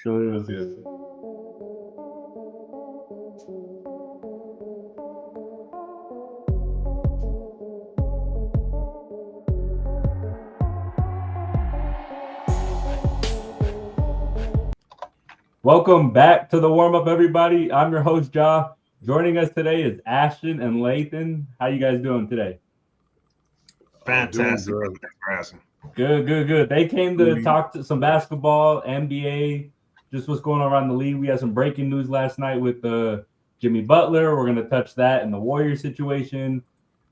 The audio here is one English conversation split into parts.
Sure is, yes. Welcome back to the warm-up, everybody. I'm your host, Ja. Joining us today is Ashton and Lathan. How you guys doing today? Fantastic. Doing Thanks for asking. Good. They came to talk to some basketball, NBA, just what's going on around the league. We had some breaking news last night with Jimmy Butler. We're going to touch that and the Warriors situation.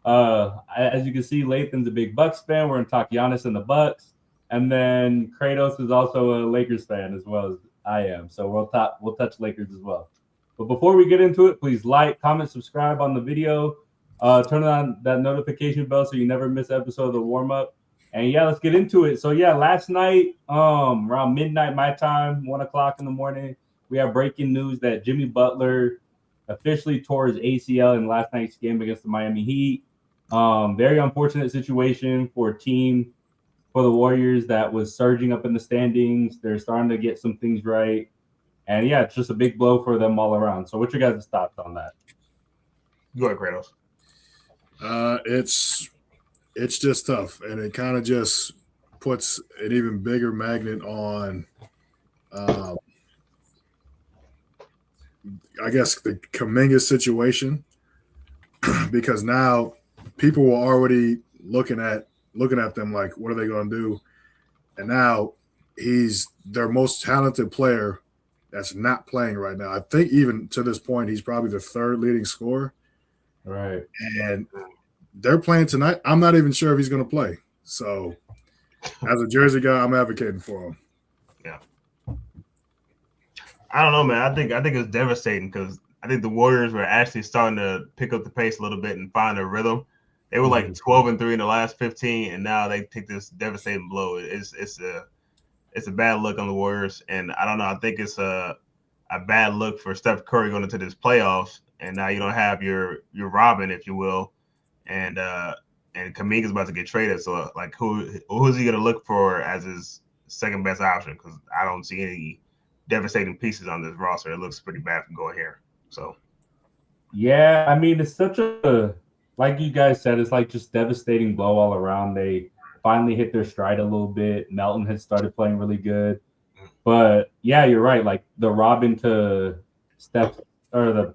As you can see, Lathan's a big Bucks fan. We're going to talk Giannis and the Bucks. And then Kratos is also a Lakers fan as well as I am. So we'll touch Lakers as well. But before we get into it, please like, comment, subscribe on the video. Turn on that notification bell so you never miss an episode of the warm-up. And yeah, let's get into it. So yeah, last night, around midnight my time, 1 o'clock in the morning, we have breaking news that Jimmy Butler officially tore his ACL in last night's game against the Miami Heat. Very unfortunate situation for a team, for the Warriors, that was surging up in the standings. They're starting to get some things right. And yeah, it's just a big blow for them all around. So what's your guys' thoughts on that? Go ahead, Kratos. It's just tough, and it kind of just puts an even bigger magnet on, I guess, the Kuminga situation, because now people were already looking at them like, what are they going to do? And now he's their most talented player that's not playing right now. I think even to this point, he's probably the third leading scorer. Right. And they're playing tonight. I'm not even sure if he's going to play. So, as a Jersey guy, I'm advocating for him. Yeah. I don't know, man. I think it's devastating because I think the Warriors were actually starting to pick up the pace a little bit and find a rhythm. They were like 12-3 in the last 15, and now they take this devastating blow. It's a bad look on the Warriors, and I don't know. I think it's a bad look for Steph Curry going into this playoffs, and now you don't have your Robin, if you will, and Kuminga's about to get traded. So like, who's he going to look for as his second best option? Because I don't see any devastating pieces on this roster. It looks pretty bad from going here. So yeah, I mean, it's such a, like you guys said, it's like just devastating blow all around. They finally hit their stride a little bit. Melton had started playing really good. But yeah, you're right. Like the Robin to Steph, or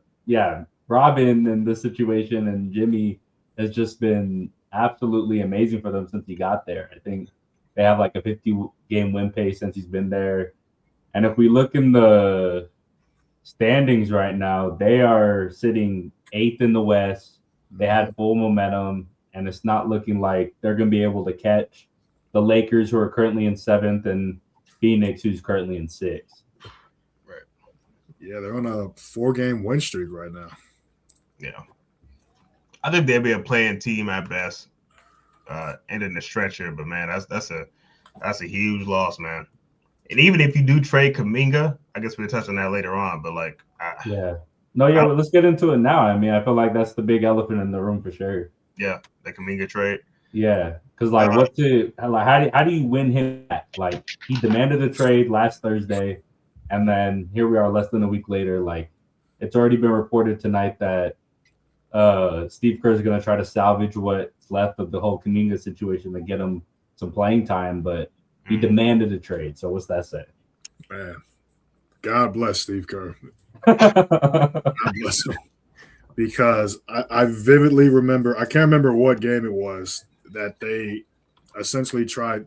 Robin in this situation, and Jimmy has just been absolutely amazing for them since he got there. I think they have like a 50-game win pace since he's been there. And if we look in the standings right now, they are sitting 8th in the West. They had full momentum, and it's not looking like they're going to be able to catch the Lakers, who are currently in 7th, and Phoenix, who's currently in 6th. Right. Yeah, they're on a 4-game win streak right now. Yeah. I think they'll be a playing team at best, ending the stretch here. But man, that's a huge loss, man. And even if you do trade Kuminga, I guess we'll touch on that later on. But like, let's get into it now. I mean, I feel like that's the big elephant in the room for sure. Yeah, the Kuminga trade. Yeah, because like, how do you win him back? Like, he demanded a trade last Thursday, and then here we are less than a week later. Like, it's already been reported tonight that Steve Kerr is going to try to salvage what's left of the whole Kuminga situation to get him some playing time, but he demanded a trade. So what's that say? Man, God bless Steve Kerr. God bless him. Because I vividly remember, I can't remember what game it was, that they essentially tried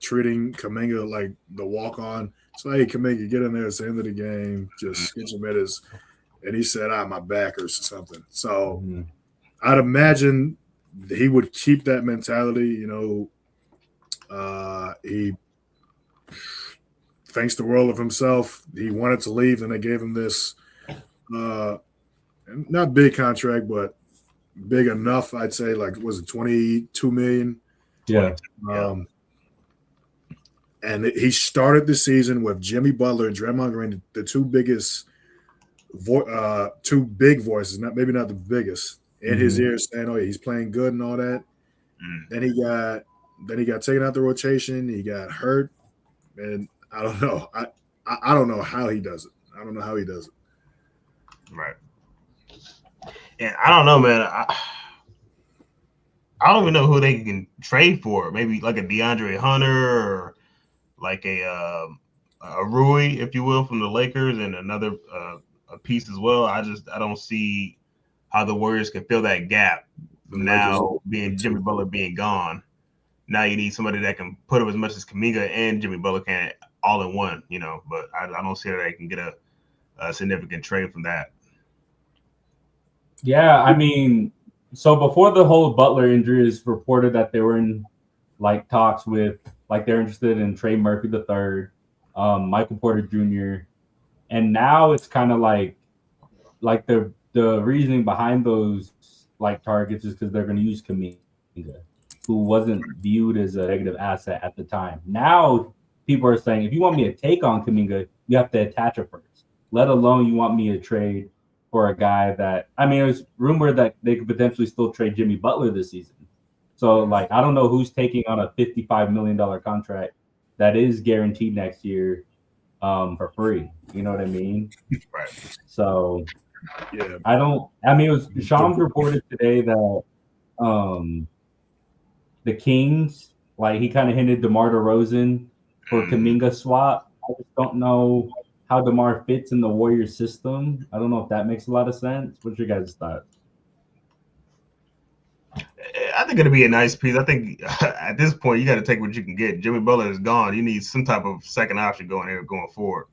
treating Kuminga like the walk-on. So, hey, Kuminga, get in there. It's the end of the game. Just get your minutes. And he said, my back or something. So I'd imagine he would keep that mentality. You know, he thinks the world of himself. He wanted to leave, and they gave him this not big contract, but big enough, I'd say. Like, was it $22 million? Yeah. And he started the season with Jimmy Butler and Draymond Green, the two biggest, two big voices, maybe not the biggest, in his ears, saying, "Oh, yeah, he's playing good and all that." Then he got taken out the rotation. He got hurt, and I don't know. I don't know how he does it. Right. And I don't know, man. I don't even know who they can trade for. Maybe like a DeAndre Hunter or like a Rui, if you will, from the Lakers, and another a piece as well. I don't see how the Warriors can fill that gap now, being Jimmy Butler being gone. Now you need somebody that can put up as much as Kuminga and Jimmy Butler can all in one, But I don't see that they can get a significant trade from that. Yeah, I mean, so before the whole Butler injury is reported that they were in like talks with, like they're interested in Trey Murphy III, Michael Porter Jr., and now it's kind of like the reasoning behind those like targets is because they're going to use Kuminga, who wasn't viewed as a negative asset at the time. Now people are saying, if you want me to take on Kuminga, you have to attach it first. Let alone you want me to trade for a guy that, I mean, it was rumored that they could potentially still trade Jimmy Butler this season. So, like, I don't know who's taking on a $55 million contract that is guaranteed next year for free. You know what I mean? Right. So, yeah. It was Shams reported today that the Kings, like, he kind of hinted DeMar DeRozan for Kuminga swap. I just don't know how DeMar fits in the Warriors system. I don't know if that makes a lot of sense. What's your guys' thoughts? I think it'll be a nice piece. I think at this point you got to take what you can get. Jimmy Butler is gone. You need some type of second option going forward.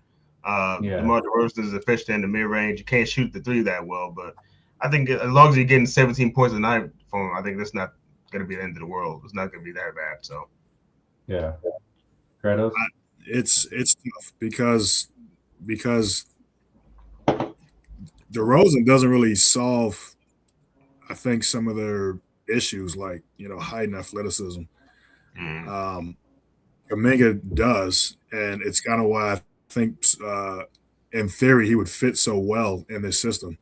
DeMar DeRozan is efficient in the mid range. You can't shoot the three that well, but I think as long as you're getting 17 points a night from him, I think that's not going to be the end of the world. It's not going to be that bad. So, yeah, Kratos. It's tough because DeRozan doesn't really solve, I think, some of their issues like height and athleticism. Kuminga does, and it's kind of why I think in theory he would fit so well in this system.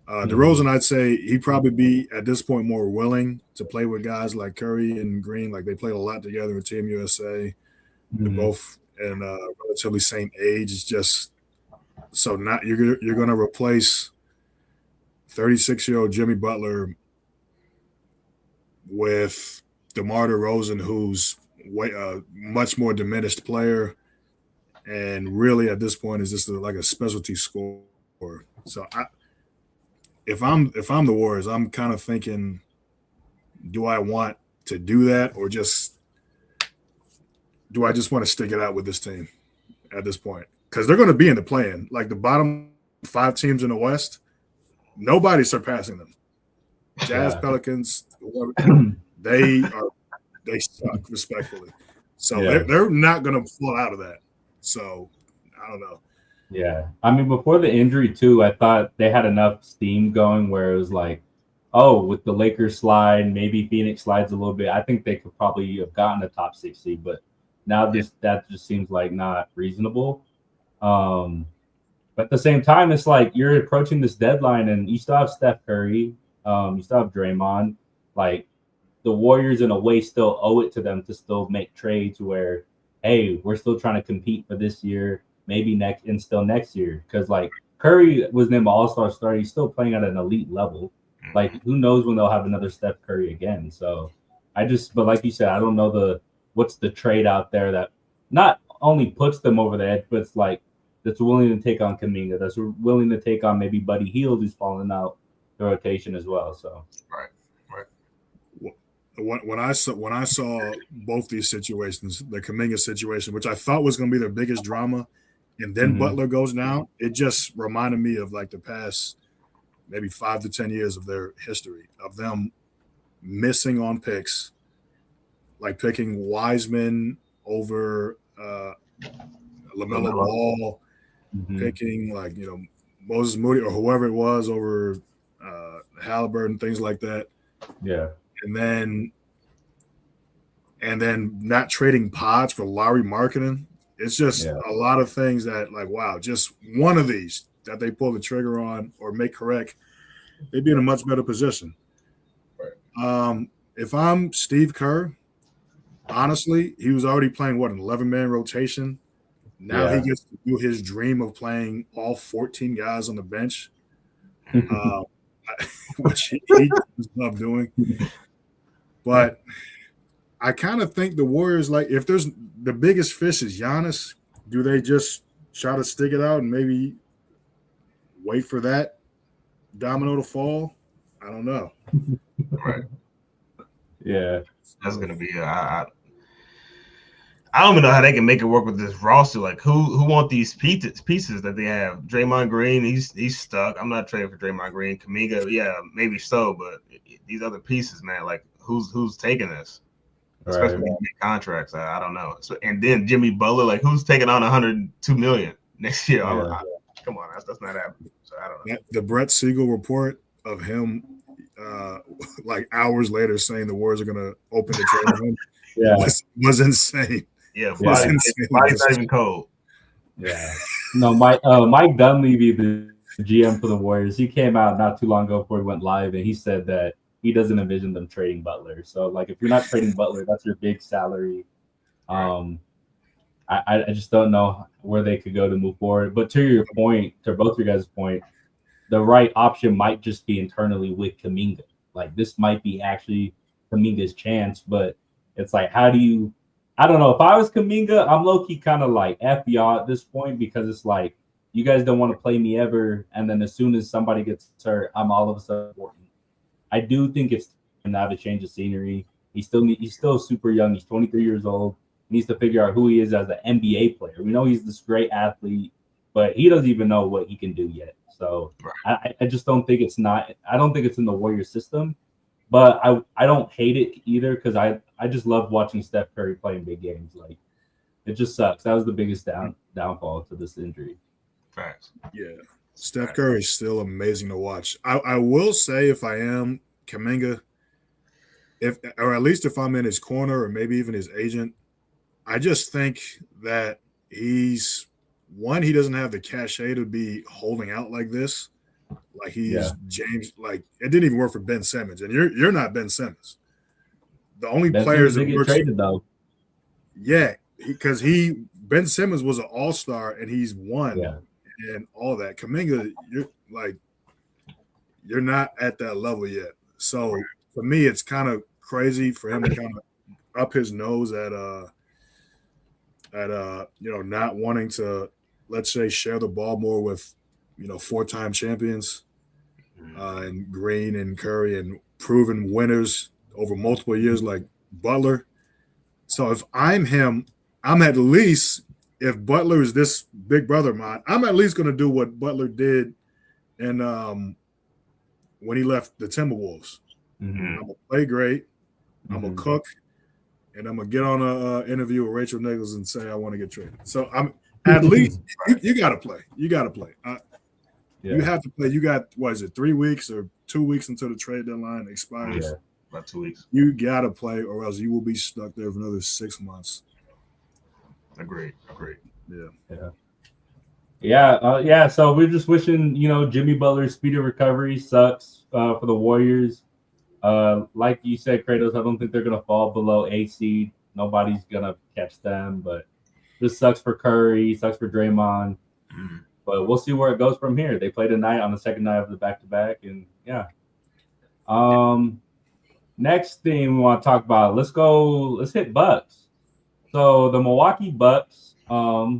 DeRozan, I'd say he'd probably be at this point more willing to play with guys like Curry and Green. Like they played a lot together in Team USA. They're both in relatively same age. It's just so not you're going to replace 36-year-old Jimmy Butler with DeMar DeRozan, who's much more diminished player, and really at this point is just like a specialty scorer. So if I'm the Warriors, I'm kind of thinking, do I want to do that, or do I just want to stick it out with this team at this point? Because they're going to be in the play-in. Like the bottom 5 teams in the West, nobody's surpassing them. Jazz, Pelicans, they suck respectfully. So they're not going to fall out of that. So I don't know. Yeah. I mean, before the injury too, I thought they had enough steam going where it was like, oh, with the Lakers slide, maybe Phoenix slides a little bit. I think they could probably have gotten a top 6 seed, but now that just seems like not reasonable. But at the same time, it's like you're approaching this deadline and you still have Steph Curry, you still have Draymond. Like the Warriors in a way still owe it to them to still make trades where, hey, we're still trying to compete for this year, maybe next year. Because like Curry was named All-Star starter, he's still playing at an elite level. Like who knows when they'll have another Steph Curry again. So but like you said, I don't know what's the trade out there that not only puts them over the edge, but it's like that's willing to take on Kuminga, that's willing to take on maybe Buddy Hield, who's falling out the rotation as well. So right. When I saw both these situations, the Kuminga situation, which I thought was going to be their biggest drama, and then Butler goes down, it just reminded me of like the past maybe 5 to 10 years of their history of them missing on picks, like picking Wiseman over LaMelo Ball, picking like Moses Moody or whoever it was over Halliburton, things like that. Yeah. And then not trading Pods for Larry Markkinen. It's just a lot of things that like, wow, just one of these that they pull the trigger on or make correct, they'd be in a much better position. Right. If I'm Steve Kerr, honestly, he was already playing an 11-man rotation. Now he gets to do his dream of playing all 14 guys on the bench, which he does love doing. But I kind of think the Warriors, like, if there's the biggest fish is Giannis, do they just try to stick it out and maybe wait for that domino to fall? I don't know. Right. Yeah. That's going to be I don't even know how they can make it work with this roster. Like, who want these pieces that they have? Draymond Green, he's stuck. I'm not trading for Draymond Green. Kuminga, yeah, maybe so, but these other pieces, man, like, who's taking this? Especially with big contracts. I don't know. So, and then Jimmy Butler, like, who's taking on $102 million next year? Come on, that's not happening. So I don't know. The Brett Siegel report of him, like hours later, saying the Warriors are going to open the trade him, was insane. Yeah, body's not even cold. Yeah. No, Mike Dunleavy, the GM for the Warriors, he came out not too long ago before he went live, and he said that he doesn't envision them trading Butler. So, like, if you're not trading Butler, that's your big salary. I just don't know where they could go to move forward. But to your point, to both your guys' point, the right option might just be internally with Kuminga. Like, this might be actually Kuminga's chance, but it's like, how do you – I don't know. If I was Kuminga, I'm low-key kind of like F y'all at this point, because it's like, you guys don't want to play me ever, and then as soon as somebody gets hurt, I'm all of a sudden important. I do think it's time to have a change of scenery. He's still super young. He's 23 years old. He needs to figure out who he is as an NBA player. We know he's this great athlete, but he doesn't even know what he can do yet. So I just don't think I don't think it's in the Warriors system. But I don't hate it either, because I just love watching Steph Curry playing big games. Like, it just sucks. That was the biggest downfall to this injury. Facts. Yeah. Steph Curry is still amazing to watch. I will say, if I am Kuminga, or at least if I'm in his corner, or maybe even his agent, I just think that he doesn't have the cachet to be holding out like this. Like he's James, like it didn't even work for Ben Simmons, and you're not Ben Simmons. The only players that get traded though. Yeah, because Ben Simmons was an all-star and he's won and all that. Kuminga, you're not at that level yet. So for me, it's kind of crazy for him to kind of up his nose at not wanting to, let's say, share the ball more with four-time champions and Green and Curry and proven winners over multiple years like Butler. So if I'm him, I'm at least, if Butler is this big brother of mine, I'm at least going to do what Butler did when he left the Timberwolves. Mm-hmm. I'm going to play great. I'm going to cook. And I'm going to get on an interview with Rachel Nichols and say I want to get traded. So I'm at least you got to play. You got to play. You have to play. You got, 3 weeks or 2 weeks until the trade deadline expires? Yeah, about 2 weeks. You got to play, or else you will be stuck there for another 6 months. Agreed. Yeah. So we're just wishing, Jimmy Butler speedy recovery. Sucks for the Warriors. Like you said, Kratos, I don't think they're going to fall below A seed. Nobody's going to catch them, but this sucks for Curry, sucks for Draymond. Mm-hmm. But we'll see where it goes from here. They play tonight on the second night of the back-to-back, and next thing we want to talk about, let's hit Bucks. So the Milwaukee Bucks, a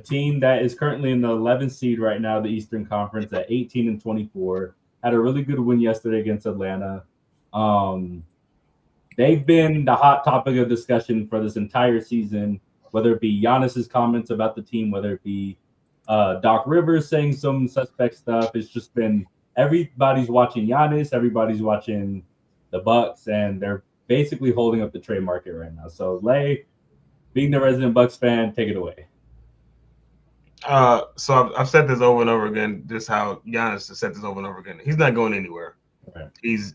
team that is currently in the 11th seed right now, the Eastern Conference at 18-24, had a really good win yesterday against Atlanta. They've been the hot topic of discussion for this entire season, whether it be Giannis's comments about the team, whether it be Doc Rivers saying some suspect stuff. It's just been everybody's watching Giannis, everybody's watching the Bucks, and they're basically holding up the trade market right now. So, Lay, being the resident Bucks fan, take it away. So I've said this over and over again, just how Giannis has said this over and over again. He's not going anywhere. Right. He's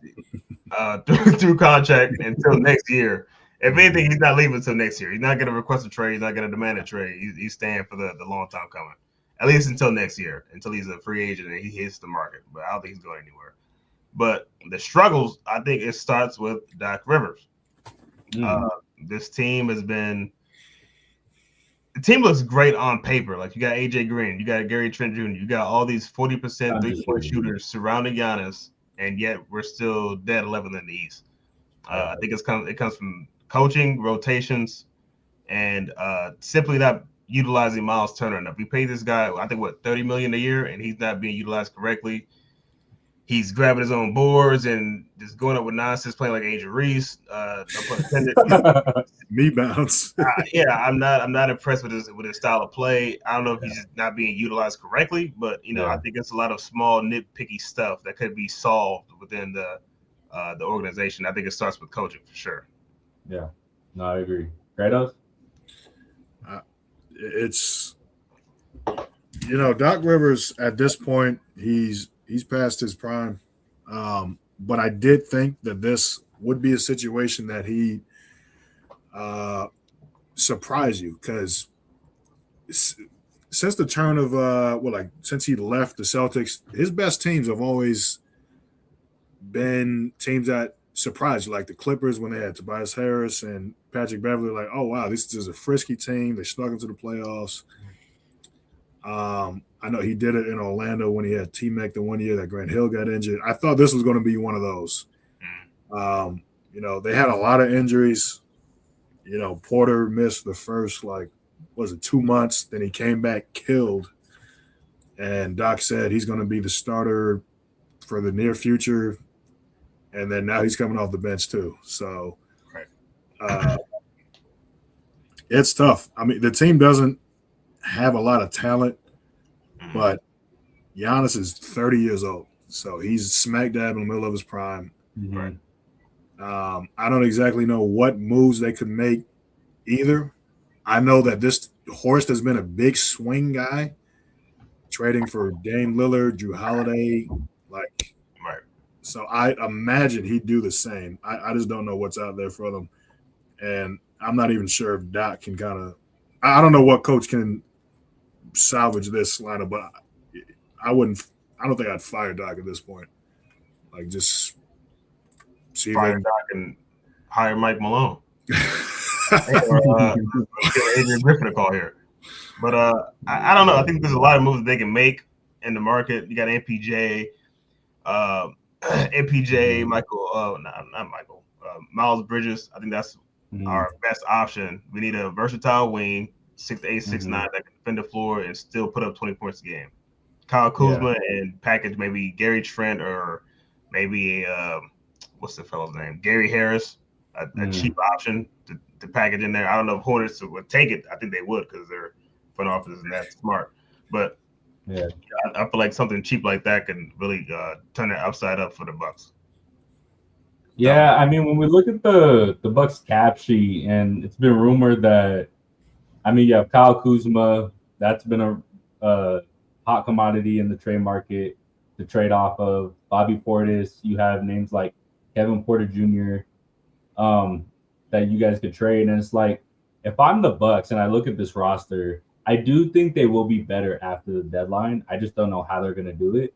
through contract until next year. If anything, he's not leaving until next year. He's not going to request a trade. He's not going to demand a trade. He's staying for the long time coming. At least until next year, until he's a free agent and he hits the market. But I don't think he's going anywhere. But the struggles, I think it starts with Doc Rivers. This team has been the team looks great on paper. Like you got AJ Green, you got Gary Trent Jr., you got all these 40% 3-point shooters surrounding Giannis, and yet we're still dead 11th in the East. I think it comes from coaching, rotations, and simply not utilizing Miles Turner enough. We pay this guy, I think, $30 million a year, and he's not being utilized correctly. He's grabbing his own boards and just going up with nonsense, playing like Angel Reese. No pun intended. Me bounce. I'm not impressed with his style of play. I don't know if he's just not being utilized correctly, but I think it's a lot of small nitpicky stuff that could be solved within the organization. I think it starts with coaching for sure. Yeah, no, I agree. Kratos? It's Doc Rivers at this point, he's past his prime. But I did think that this would be a situation that he surprise you, because since the turn of since he left the Celtics, his best teams have always been teams that surprised you, like the Clippers when they had Tobias Harris and Patrick Beverley. Like, oh wow, this is a frisky team. They snuck into the playoffs. I know he did it in Orlando when he had T-Mac the one year that Grant Hill got injured. I thought this was going to be one of those. They had a lot of injuries. Porter missed the first 2 months. Then he came back killed. And Doc said he's going to be the starter for the near future. And then now he's coming off the bench too. So it's tough. I mean, the team doesn't have a lot of talent, but Giannis is 30 years old. So he's smack dab in the middle of his prime. Mm-hmm. I don't exactly know what moves they could make either. I know that Horst has been a big swing guy, trading for Dame Lillard, Drew Holiday, So I imagine he'd do the same. I just don't know what's out there for them, and I'm not even sure if Doc can I don't know what coach can salvage this lineup, but I don't think I'd fire Doc at this point. Just see fire Doc and hire Mike Malone. Or give Adrian Griffin a call here. But I don't know. I think there's a lot of moves that they can make in the market. You got MPJ, Miles Bridges. I think that's our best option. We need a versatile wing, 6'8", 6'9", that can defend the floor and still put up 20 points a game. Kyle Kuzma and package maybe Gary Trent or maybe what's the fellow's name? Gary Harris, a cheap option to package in there. I don't know if Hornets would take it. I think they would because their front office isn't that smart. But I feel like something cheap like that can really turn it upside up for the Bucks. Yeah, I mean, when we look at the Bucks cap sheet, and it's been rumored that, you have Kyle Kuzma. That's been a hot commodity in the trade market to trade off of. Bobby Portis. You have names like Kevin Porter Jr. That you guys could trade, and it's like, if I'm the Bucks and I look at this roster, I do think they will be better after the deadline. I just don't know how they're going to do it.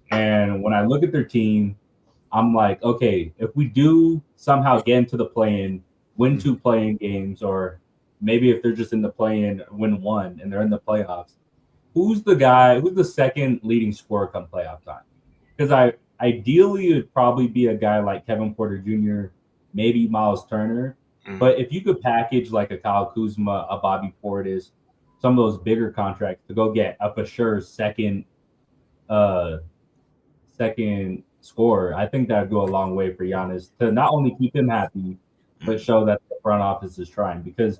And when I look at their team, I'm like, okay, if we do somehow get into the play-in, win 2 play-in games, or maybe if they're just in the play-in, win 1, and they're in the playoffs, who's the second leading scorer come playoff time? Because ideally it would probably be a guy like Kevin Porter Jr., maybe Miles Turner. But if you could package like a Kyle Kuzma, a Bobby Portis, some of those bigger contracts to go get a for sure second scorer, I think that would go a long way for Giannis to not only keep him happy, but show that the front office is trying. Because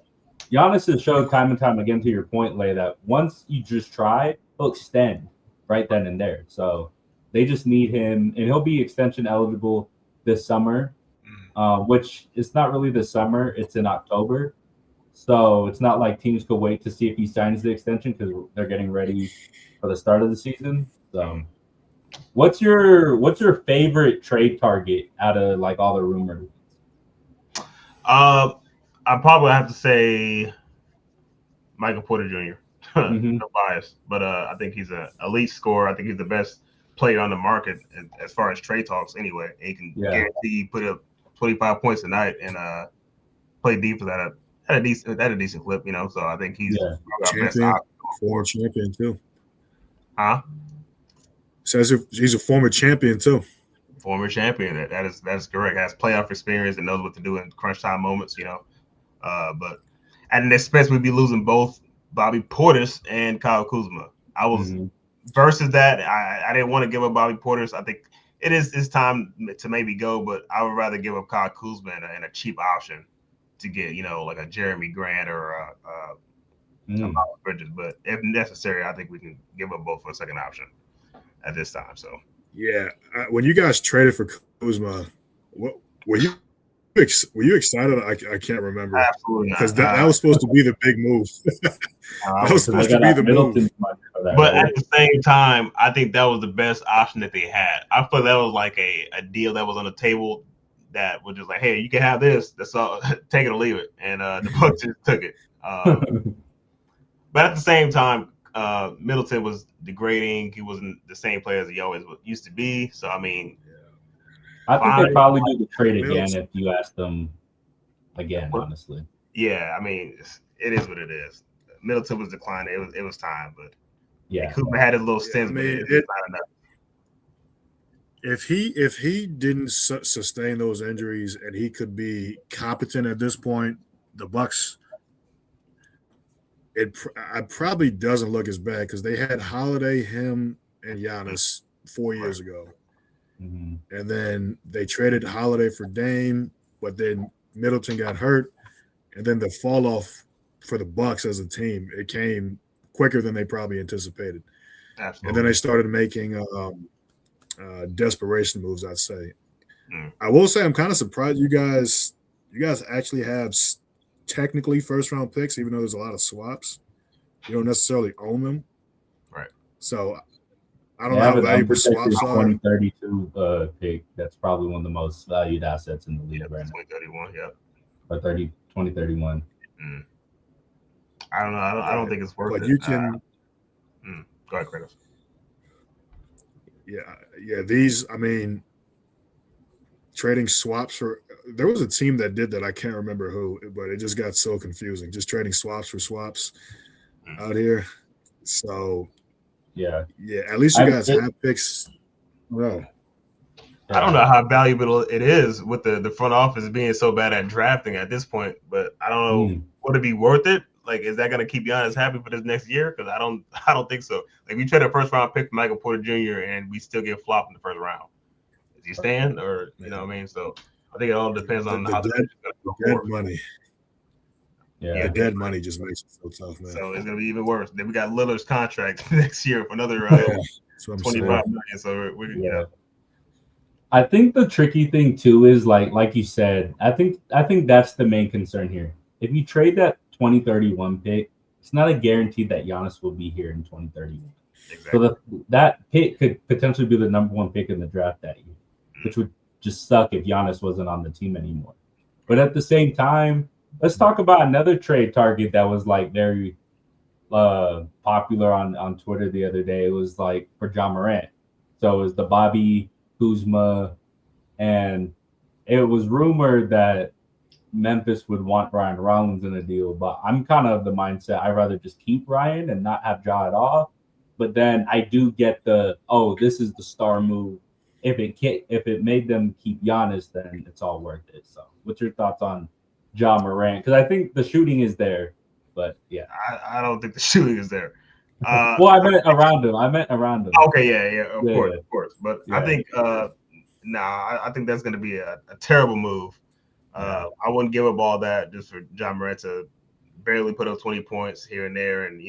Giannis has showed time and time again, to your point, Lay, that once you just try, he'll extend right then and there. So they just need him, and he'll be extension eligible this summer, which is not really this summer. It's in October. So it's not like teams could wait to see if he signs the extension because they're getting ready for the start of the season. So what's your favorite trade target out of like all the rumors? I probably have to say Michael Porter Jr. No bias, but I think he's an elite scorer. I think he's the best player on the market as far as trade talks anyway. He can guarantee put up 25 points a night and play defense had a decent flip, So I think he's our best champion, option. former champion too. Huh? Says he's a former champion too. Former champion. That is correct. Has playoff experience and knows what to do in crunch time moments. But at an expense, we'd be losing both Bobby Portis and Kyle Kuzma. I was versus that. I didn't want to give up Bobby Portis. I think it's time to maybe go, but I would rather give up Kyle Kuzma and a cheap option to get like a Jeremy Grant or a Miles Bridges. But if necessary, I think we can give up both for a second option at this time. So yeah, when you guys traded for Kuzma, what were you excited? I can't remember. Absolutely not. Because that was supposed to be the big move. That was supposed to be the move. But at the same time, I think that was the best option that they had. I feel that was like a deal that was on the table that was just like, hey, you can have this. That's all. Take it or leave it. And the Bucks just took it. But at the same time, Middleton was degrading. He wasn't the same player as he always used to be. So, I mean, I think they'd probably do the trade again if you asked them again, honestly. Yeah, I mean, it is what it is. Middleton was declining. It was time, but Cooper had his little stints, but it's not enough. If he didn't sustain those injuries and he could be competent at this point, the Bucks, it probably doesn't look as bad because they had Holiday, him, and Giannis 4 years ago. And then they traded Holiday for Dame, but then Middleton got hurt, and then the fall off for the Bucks as a team, it came quicker than they probably anticipated. Absolutely. And then they started making desperation moves, I'd say. I will say I'm kind of surprised you guys actually have technically first round picks, even though there's a lot of swaps. You don't necessarily own them. Right. So I don't know how valuable swaps are. 2032 pick. That's probably one of the most valued assets in the league right now. 2031, Or 2031. I don't know. I don't think it's worth it. But you can. Go ahead, Kratos. Yeah. These, I mean, trading swaps for. There was a team that did that. I can't remember who, but it just got so confusing. Just trading swaps for swaps out here. So. Yeah. At least you guys have picks. Well, I don't know how valuable it is with the front office being so bad at drafting at this point, but I don't know. Would it be worth it? Like, is that going to keep Giannis happy for this next year? Because I don't think so. Like, we trade a first round pick for Michael Porter Jr. and we still get flopped in the first round. Is he staying or you know what I mean? So I think it all depends on how the dead money. Yeah, the dead money just makes it so tough, man. So it's gonna be even worse. Then we got Lillard's contract next year for another $25 million. So we're I think the tricky thing too is like you said. I think that's the main concern here. If you trade that 2031 pick, it's not a guarantee that Giannis will be here in 2031. Exactly. So that pick could potentially be the number one pick in the draft that year, which would just suck if Giannis wasn't on the team anymore. But at the same time, let's talk about another trade target that was like very popular on Twitter the other day. It was like for John Morant. So it was the Bobby Kuzma, and it was rumored that Memphis would want Ryan Rollins in a deal, but I'm kind of the mindset I'd rather just keep Ryan and not have Ja at all. But then I do get this is the star move. If it made them keep Giannis, then it's all worth it. So what's your thoughts on Ja Morant? Because I think the shooting is there, but yeah. I don't think the shooting is there. Well, I meant around him. Okay, yeah, of course. But yeah. I think I think that's going to be a terrible move. I wouldn't give up all that just for Ja Morant to barely put up 20 points here and there, and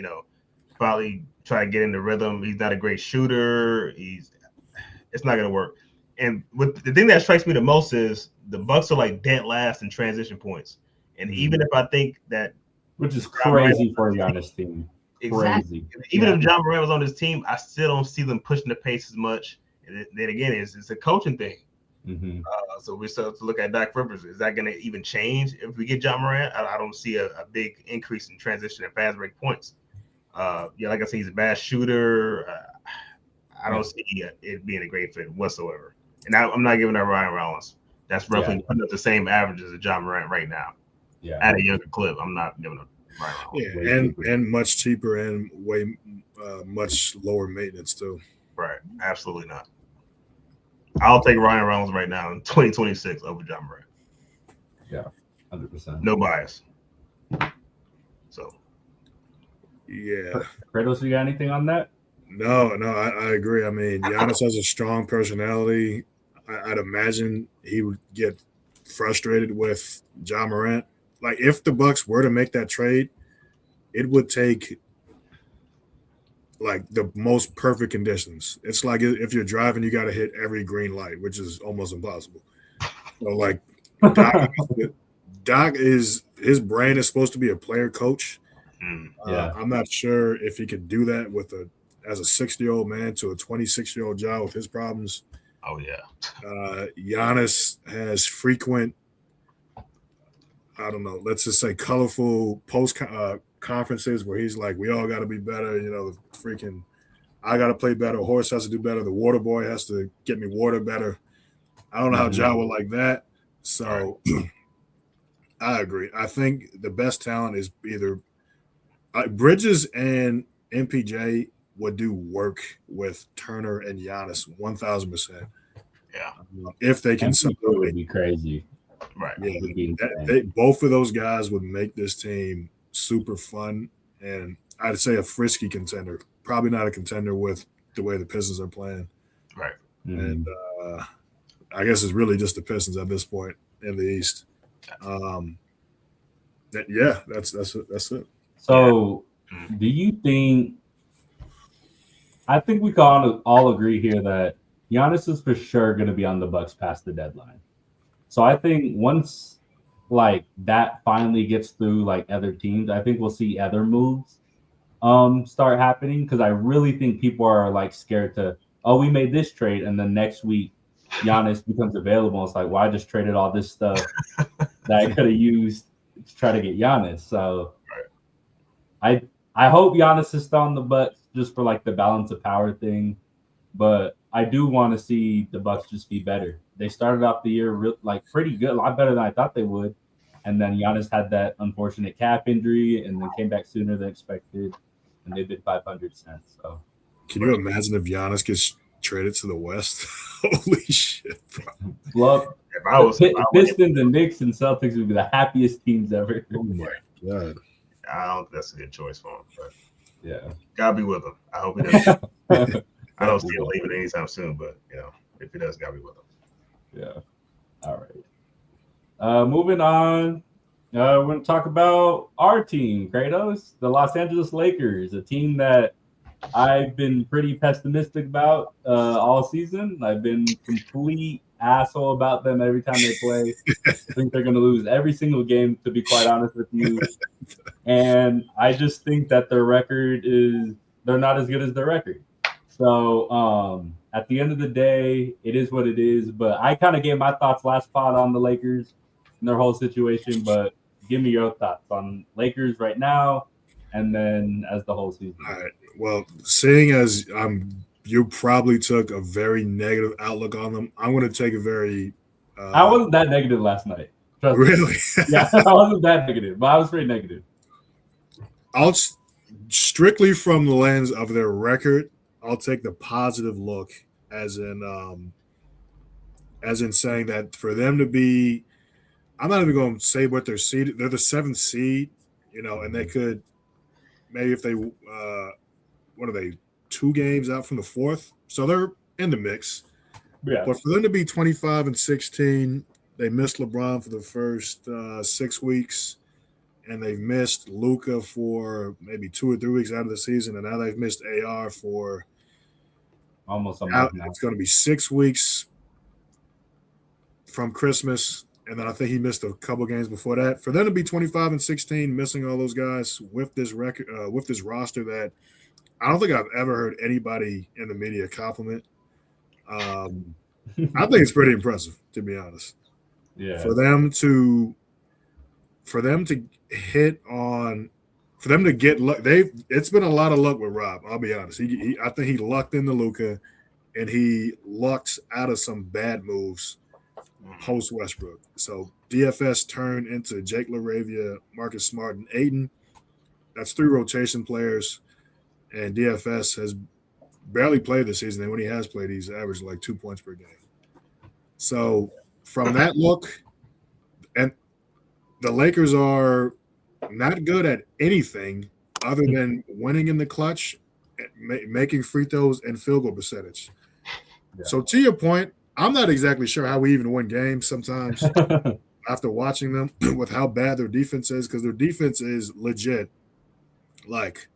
probably try to get in the rhythm. He's not a great shooter. It's not going to work. And the thing that strikes me the most is the Bucks are like dead last in transition points. And even if I think that, which is crazy for a Giannis team. Exactly. Crazy. Even if John Morant was on this team, I still don't see them pushing the pace as much. And then again, it's a coaching thing. So we still have to look at Doc Rivers. Is that going to even change if we get John Morant? I don't see a big increase in transition and fast break points. Like I said, he's a bad shooter. I don't see it being a great fit whatsoever. And I'm not giving that Ryan Rollins. That's roughly putting up the same averages as John Morant right now. at a younger clip. I'm not giving up Ryan Reynolds. Yeah, and much cheaper and way much lower maintenance too. Right, absolutely not. I'll take Ryan Reynolds right now in 2026 over John Morant. Yeah, 100%. No bias. So, yeah. Kratos, you got anything on that? No, I agree. I mean, Giannis has a strong personality. I'd imagine he would get frustrated with John Morant. Like, if the Bucks were to make that trade, it would take like the most perfect conditions. It's like if you're driving, you got to hit every green light, which is almost impossible. So, like, Doc is his brain is supposed to be a player coach. I'm not sure if he could do that as a 60-year-old man to a 26-year-old child with his problems. Oh yeah. Giannis has frequent, I don't know, let's just say colorful post conferences where he's like, we all got to be better. You know, I got to play better. Horse has to do better. The water boy has to get me water better. I don't know how Ja would like that. So I agree. I think the best talent is either Bridges and MPJ would do work with Turner and Giannis 1,000%. Yeah. If they can it would be crazy. Right. Yeah. Both of those guys would make this team super fun, and I'd say a frisky contender. Probably not a contender with the way the Pistons are playing. Right. And I guess it's really just the Pistons at this point in the East. That's it. So, do you think? I think we can all agree here that Giannis is for sure going to be on the Bucks past the deadline. So I think once like that finally gets through like other teams, I think we'll see other moves start happening, because I really think people are like scared to, we made this trade, and then next week Giannis becomes available. It's like, well, I just traded all this stuff that I could have used to try to get Giannis. So I hope Giannis is still on the Bucks just for like the balance of power thing, but I do want to see the Bucks just be better. They started off the year pretty good, a lot better than I thought they would, and then Giannis had that unfortunate calf injury, and then came back sooner than expected, and they've been 500 since. So, can you imagine if Giannis gets traded to the West? Holy shit, bro! Well, the Pistons and Knicks and Celtics would be the happiest teams ever. Oh my god! I don't think that's a good choice for him, but yeah, gotta be with him. I hope he does. I don't see him leaving anytime soon, but if he does, gotta be with him. Yeah. All right. Moving on. We're going to talk about our team, Kratos, the Los Angeles Lakers, a team that I've been pretty pessimistic about all season. I've been complete asshole about them every time they play. I think they're going to lose every single game, to be quite honest with you. And I just think that their record they're not as good as their record. So at the end of the day, it is what it is. But I kind of gave my thoughts last pod on the Lakers and their whole situation. But give me your thoughts on Lakers right now, and then as the whole season. All right. Well, seeing as you probably took a very negative outlook on them, I'm going to take a very. I wasn't that negative last night. Trust really? Me. Yeah, I wasn't that negative, but I was pretty negative. Strictly from the lens of their record, I'll take the positive look, as in saying that for them to be, I'm not even going to say what they're seeded. They're the 7th seed, and they could maybe if they, what are they, 2 games out from the 4th, so they're in the mix. Yeah. But for them to be 25-16, they missed LeBron for the first 6 weeks, and they've missed Luka for maybe 2 or 3 weeks out of the season, and now they've missed AR for almost a month now. It's going to be 6 weeks from Christmas, and then I think he missed a couple games before that. For them to be 25-16, missing all those guys with this record, with this roster that I don't think I've ever heard anybody in the media compliment. I think it's pretty impressive, to be honest. Yeah. For them to hit on, for them to get luck, it's been a lot of luck with Rob. I'll be honest. I think he lucked into Luka, and he lucked out of some bad moves post Westbrook. So DFS turned into Jake LaRavia, Marcus Smart, and Ayton. That's 3 rotation players, and DFS has barely played this season. And when he has played, he's averaged like 2 points per game. So from that look, and the Lakers are not good at anything other than winning in the clutch, making free throws, and field goal percentage. Yeah. So to your point, I'm not exactly sure how we even win games sometimes after watching them with how bad their defense is, because their defense is legit. Like,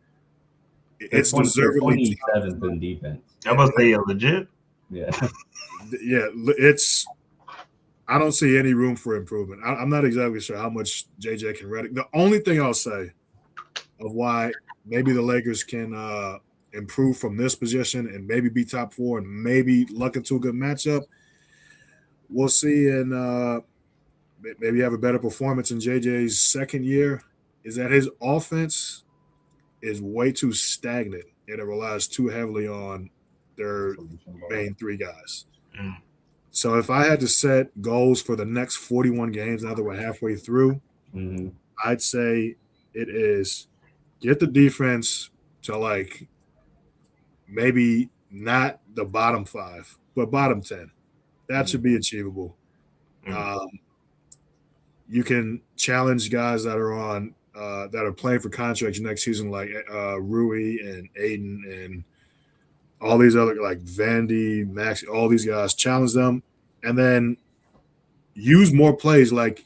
it's deservedly 27th in defense. I must say legit. Yeah. Yeah, it's – I don't see any room for improvement. I'm not exactly sure how much JJ can read. The only thing I'll say of why maybe the Lakers can improve from this position and maybe be top 4 and maybe luck into a good matchup, we'll see. And maybe have a better performance in JJ's second year, is that his offense is way too stagnant and it relies too heavily on their main 3 guys. So if I had to set goals for the next 41 games, now that we're halfway through, I'd say it is get the defense to like maybe not the bottom 5, but bottom 10. That should be achievable. You can challenge guys that are on that are playing for contracts next season, like Rui and Ayton and all these other, like Vandy, Max, all these guys, challenge them, and then use more plays like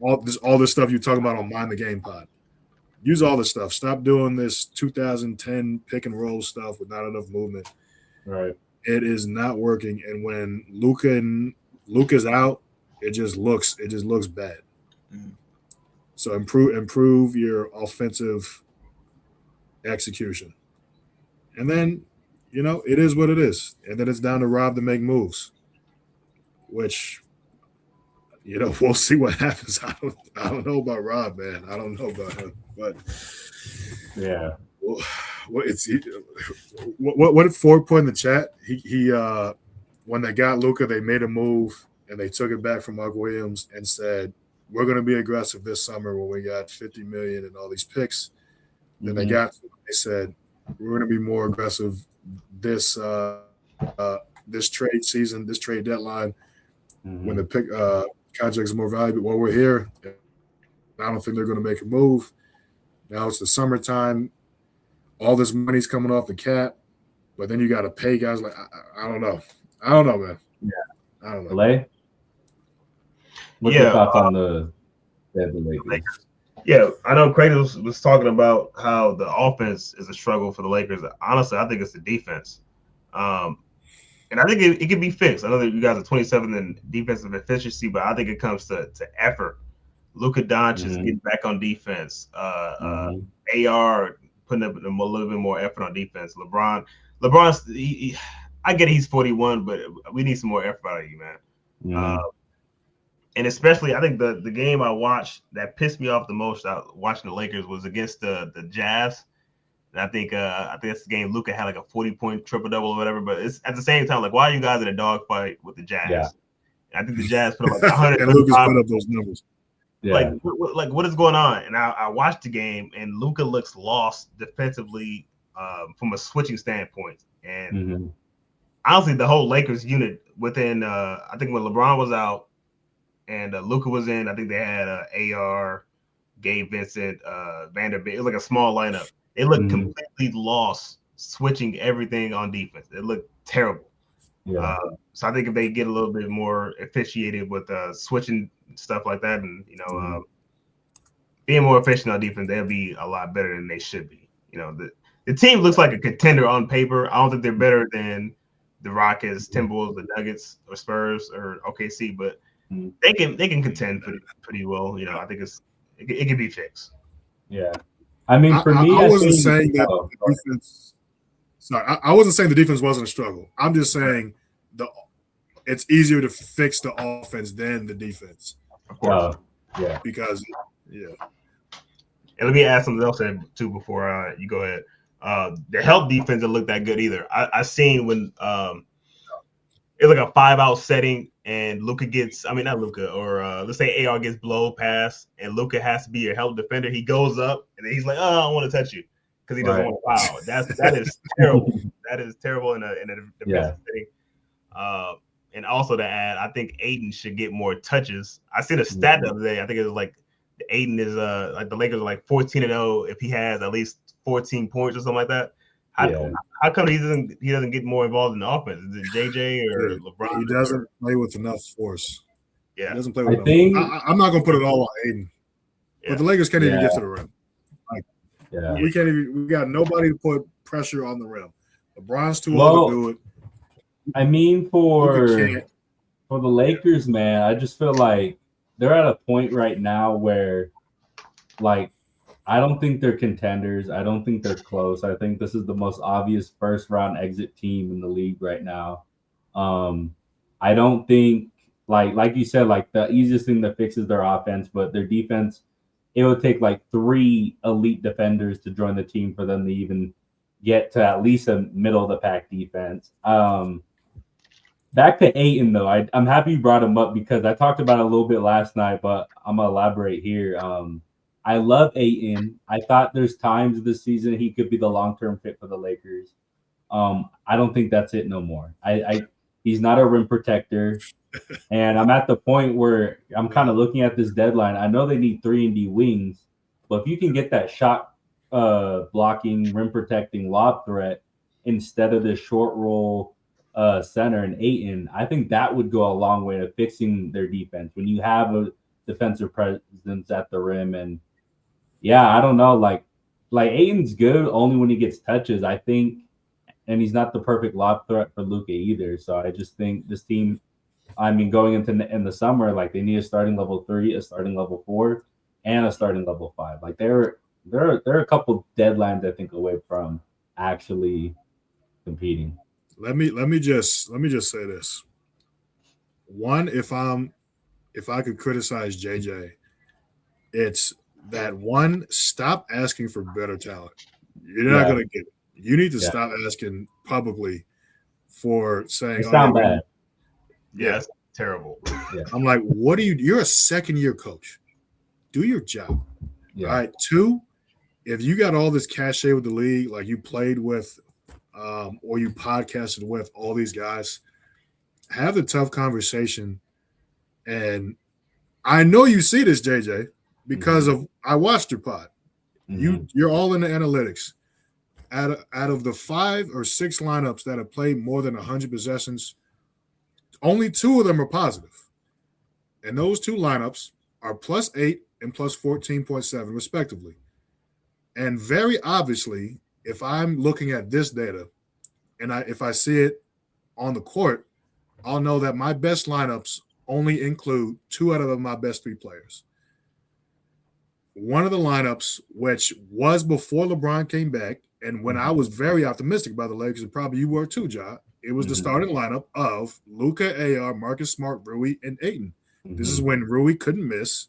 all this stuff you talk about on Mind the Game Pod. Use all this stuff. Stop doing this 2010 pick and roll stuff with not enough movement. Right. It is not working, and when Luka's out, it just looks bad. So improve your offensive execution. And then, it is what it is. And then it's down to Rob to make moves, which, we'll see what happens. I don't know about Rob, man. I don't know about him. But yeah. What Ford put in the chat, he when they got Luka, they made a move and they took it back from Mark Williams and said, we're going to be aggressive this summer when we got $50 million and all these picks. Then they said, we're going to be more aggressive this trade season, this trade deadline, when the pick contracts are more valuable. While we're here, I don't think they're going to make a move. Now it's the summertime. All this money's coming off the cap, but then you got to pay guys like I don't know. I don't know, man. Yeah, I don't know. LA? What's your thoughts on the Lakers? Yeah, I know Kratos was talking about how the offense is a struggle for the Lakers. Honestly, I think it's the defense. And I think it can be fixed. I know that you guys are 27th in defensive efficiency, but I think it comes to effort. Luka Doncic is getting back on defense. AR putting up a little bit more effort on defense. LeBron's I get he's 41, but we need some more effort out of you, man. And especially, I think the game I watched that pissed me off the most out watching the Lakers was against the Jazz. And I think that's the game Luka had like a 40-point triple-double or whatever. But it's at the same time, like, why are you guys in a dogfight with the Jazz? Yeah. I think the Jazz put up like 100. And Luka's put up those numbers. Yeah. Like what is going on? And I watched the game, and Luka looks lost defensively from a switching standpoint. And honestly, the whole Lakers unit within I think when LeBron was out and Luka was in, I think they had AR, Gabe Vincent, Vanderbilt. It was like a small lineup. They looked completely lost, switching everything on defense. It looked terrible. Yeah. So I think if they get a little bit more officiated with switching stuff like that, and being more efficient on defense, they'll be a lot better than they should be. The team looks like a contender on paper. I don't think they're better than the Rockets, Timberwolves, the Nuggets, or Spurs, or OKC, but they can contend pretty well. I think it can be fixed. Yeah. I mean, for me, I wasn't saying that the defense. Sorry, I wasn't saying the defense wasn't a struggle. I'm just saying it's easier to fix the offense than the defense. Of course. Yeah. Because, And let me add something else too before you go ahead. The help defense didn't look that good either. I seen when it's like a 5-out setting, and Luka gets, I mean, not Luka, or let's say AR gets blow pass, and Luka has to be your help defender. He goes up, and then he's like, "Oh, I don't want to touch you," because he doesn't want to foul. That is terrible. That is terrible in a defensive setting. And also to add, I think Ayton should get more touches. I seen a stat the other day. I think it was like Ayton is like the Lakers are like 14-0 if he has at least 14 points or something like that. How come he doesn't get more involved in the offense? Is it JJ or LeBron? He doesn't play with enough force. Yeah, he doesn't play with enough. I'm not gonna put it all on Ayton, but the Lakers can't even get to the rim. We can't even. We got nobody to put pressure on the rim. LeBron's too old to do it. I mean, for the Lakers, man, I just feel like they're at a point right now where, like, I don't think they're contenders. I don't think they're close. I think this is the most obvious first-round exit team in the league right now. I don't think, like you said, like the easiest thing that fixes their offense, but their defense, it would take like 3 elite defenders to join the team for them to even get to at least a middle-of-the-pack defense. Back to Ayton, though, I'm happy you brought him up because I talked about it a little bit last night, but I'm going to elaborate here. I love Ayton. I thought there's times this season he could be the long-term fit for the Lakers. I don't think that's it no more. He's not a rim protector, and I'm at the point where I'm kind of looking at this deadline. I know they need 3-and-D wings, but if you can get that shot blocking, rim protecting lob threat instead of this short roll center and Ayton, I think that would go a long way to fixing their defense when you have a defensive presence at the rim. And I don't know, like Ayton's good only when he gets touches, I think, and he's not the perfect lob threat for Luka either. So I just think this team, I mean, going into in the summer, like they need a starting level 3, a starting level 4, and a starting level 5. Like they're a couple deadlines I think away from actually competing. Let me just say this. One, if I could criticize JJ, it's that one, stop asking for better talent. You're not gonna get it. You need to stop asking publicly for saying sound bad. Yeah, it's terrible. Yeah. I'm like, what are you're a second-year coach. Do your job. Yeah. All right. 2, if you got all this cachet with the league, like you played with or you podcasted with all these guys, have the tough conversation. And I know you see this, JJ, because I watched your pod. You're all in the analytics. Out of the 5 or 6 lineups that have played more than 100 possessions, only 2 of them are positive. And those 2 lineups are +8 and +14.7, respectively. And very obviously, if I'm looking at this data and if I see it on the court, I'll know that my best lineups only include 2 out of my best 3 players. One of the lineups, which was before LeBron came back, and when I was very optimistic about the Lakers, and probably you were too, John, it was the starting lineup of Luka, AR, Marcus Smart, Rui, and Ayton. This is when Rui couldn't miss.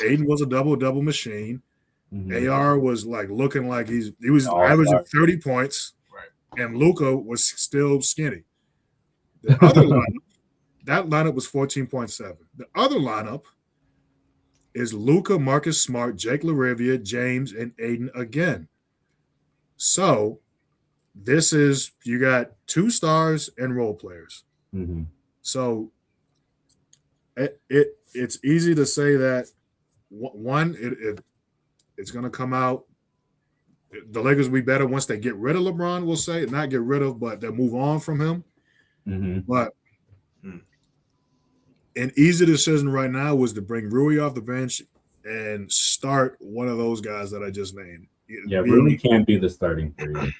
Ayton was a double-double machine. AR was like looking like he was averaging 30 points, and Luka was still skinny. The other lineup, that lineup was 14.7. The other lineup is Luka, Marcus Smart, Jake LaRivia, James, and Ayton again. So this is, you got 2 stars and role players. So it's easy to say that one, it's going to come out. The Lakers will be better once they get rid of LeBron, we'll say. Not get rid of, but they move on from him. But an easy decision right now was to bring Rui off the bench and start one of those guys that I just named. Yeah, Rui can't be the starting 3.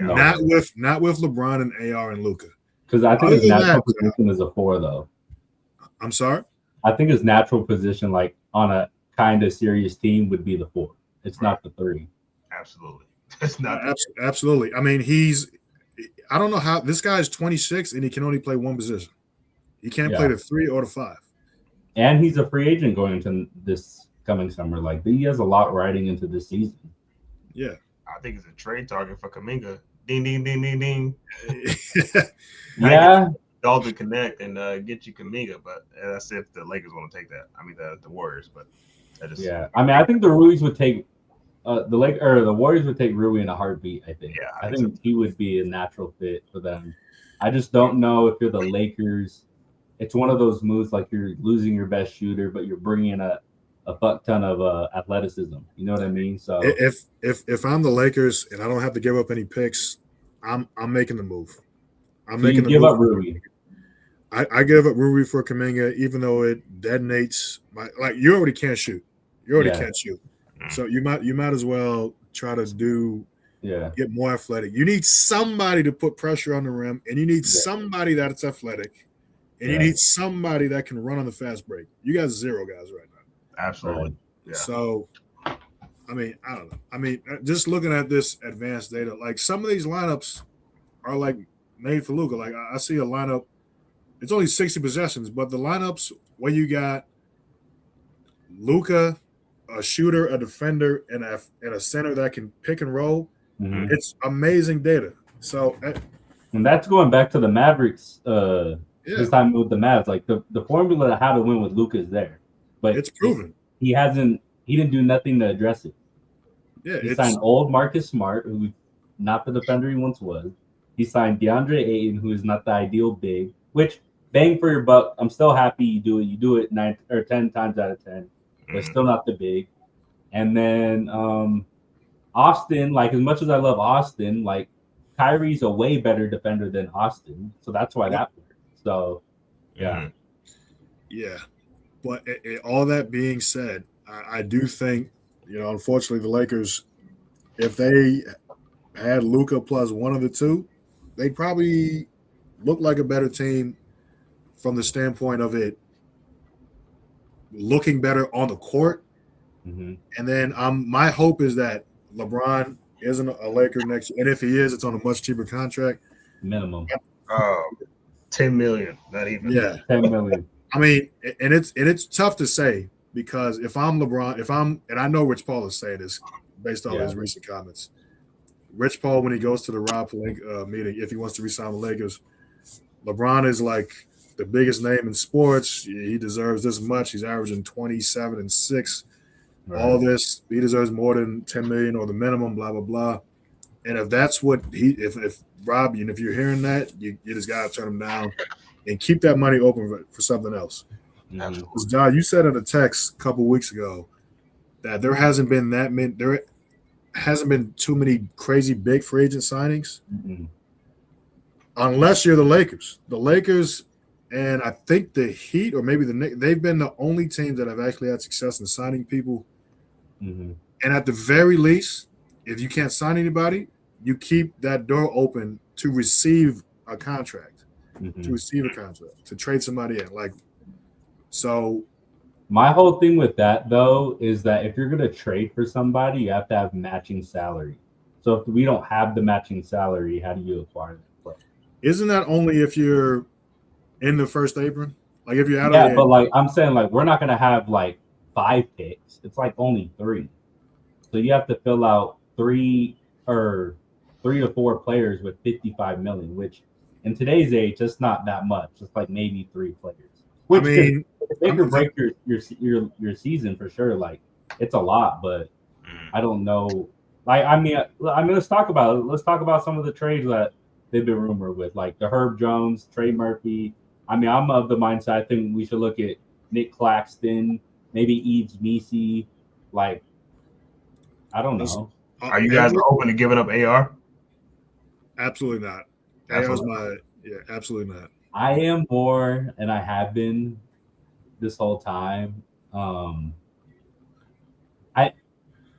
Not with LeBron and AR and Luka. Because I think his natural position is a 4, though. I'm sorry? I think his natural position, like on a kind of serious team, would be the 4. It's not the 3. Absolutely. It's not absolutely. I mean, I don't know how this guy's 26 and he can only play one position. He can't play the 3 or the 5. And he's a free agent going into this coming summer. Like, he has a lot riding into this season. Yeah. I think it's a trade target for Kuminga. Ding, ding, ding, ding, ding. Yeah. Dalton connect and get you Kuminga, but that's if the Lakers want to take that. I mean the Warriors, but I think the Ruiz would take the Warriors would take Rui in a heartbeat. I think. Yeah, I think he would be a natural fit for them. I just don't know if you're the Lakers. It's one of those moves like you're losing your best shooter, but you're bringing in a fuck ton of athleticism. You know what I mean? So if I'm the Lakers and I don't have to give up any picks, I'm making the move. Give up Rui. I give up Rui for Kuminga, even though it detonates my you already can't shoot. Can't shoot. So you might as well try to get more athletic. You need somebody to put pressure on the rim, and you need somebody that's athletic, and you need somebody that can run on the fast break. You got 0 guys right now. Absolutely. Yeah. So, I mean, I don't know. I mean, just looking at this advanced data, like some of these lineups are like made for Luka. Like I see a lineup. It's only 60 possessions, but the lineups where you got Luka, a shooter, a defender, and a center that can pick and roll, it's amazing data. So, and that's going back to the Mavericks. This time with the Mavs, like the formula of how to win with Luka is there, but it's proven. He didn't do nothing to address it. Yeah, he signed old Marcus Smart, who's not the defender he once was. He signed DeAndre Ayton, who is not the ideal big. Which bang for your buck, I'm still happy you do it. You do it 9 or 10 times out of 10, but still not the big. And then Austin, like as much as I love Austin, like Kyrie's a way better defender than Austin, so that's why that worked. So, yeah. But all that being said, I do think, unfortunately, the Lakers, if they had Luka plus one of the two, they'd probably look like a better team from the standpoint of it looking better on the court. And then my hope is that LeBron isn't a Laker next year. And if he is, it's on a much cheaper contract. Minimum. $10 million, not even. Yeah. $10 million. I mean, and it's tough to say because if I'm LeBron, and I know Rich Paul is saying this based on his recent comments. Rich Paul, when he goes to the Rob Pelinka meeting, if he wants to resign the Lakers, LeBron is like the biggest name in sports. He deserves this much. He's averaging 27 and 6. Right. All this, he deserves more than $10 million or the minimum, blah, blah, blah. And if that's what if Rob, if you're hearing that, you just got to turn him down and keep that money open for something else. Because John, you said in a text a couple weeks ago that there hasn't been too many crazy big free agent signings unless you're the Lakers. The Lakers and I think the Heat or maybe the Knicks, they've been the only teams that have actually had success in signing people. And at the very least, if you can't sign anybody, you keep that door open to receive a contract, to trade somebody in. So my whole thing with that, though, is that if you're going to trade for somebody, you have to have matching salary. So if we don't have the matching salary, how do you acquire that player? Isn't that only if you're in the first apron? Like if you're out of but I'm saying we're not going to have 5 picks. It's only 3. So you have to fill out 3 to 4 players with $55 million, which in today's age, that's not that much. It's maybe 3 players. Which make or break your season for sure. It's a lot, but I don't know. Let's talk about it. Let's talk about some of the trades that they've been rumored with, the Herb Jones, Trey Murphy. I'm of the mindset I think we should look at Nick Claxton, maybe Eves Messi. I don't know. Are you guys open to giving up AR? Absolutely not. AR's absolutely not. I am more, and I have been this whole time.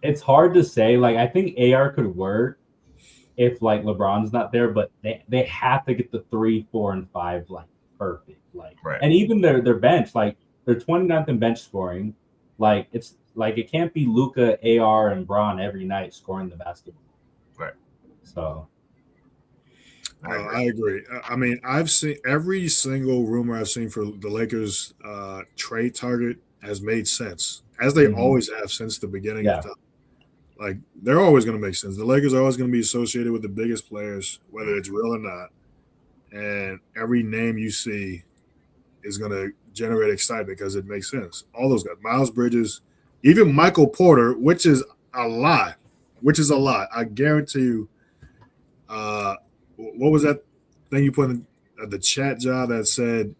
It's hard to say. I think AR could work if LeBron's not there, but they have to get the 3, 4, and 5 perfect. Right. And even their bench, they're 29th in bench scoring. It's it can't be Luka, AR, and Bron every night scoring the basketball. Right. So. I agree. I've seen every single rumor I've seen for the Lakers trade target has made sense, as they always have since the beginning of time. They're always going to make sense. The Lakers are always going to be associated with the biggest players, whether it's real or not. and every name you see is going to generate excitement because it makes sense. All those guys, Miles Bridges, even Michael Porter, which is a lie. I guarantee you. What was that thing you put in the chat, John, that said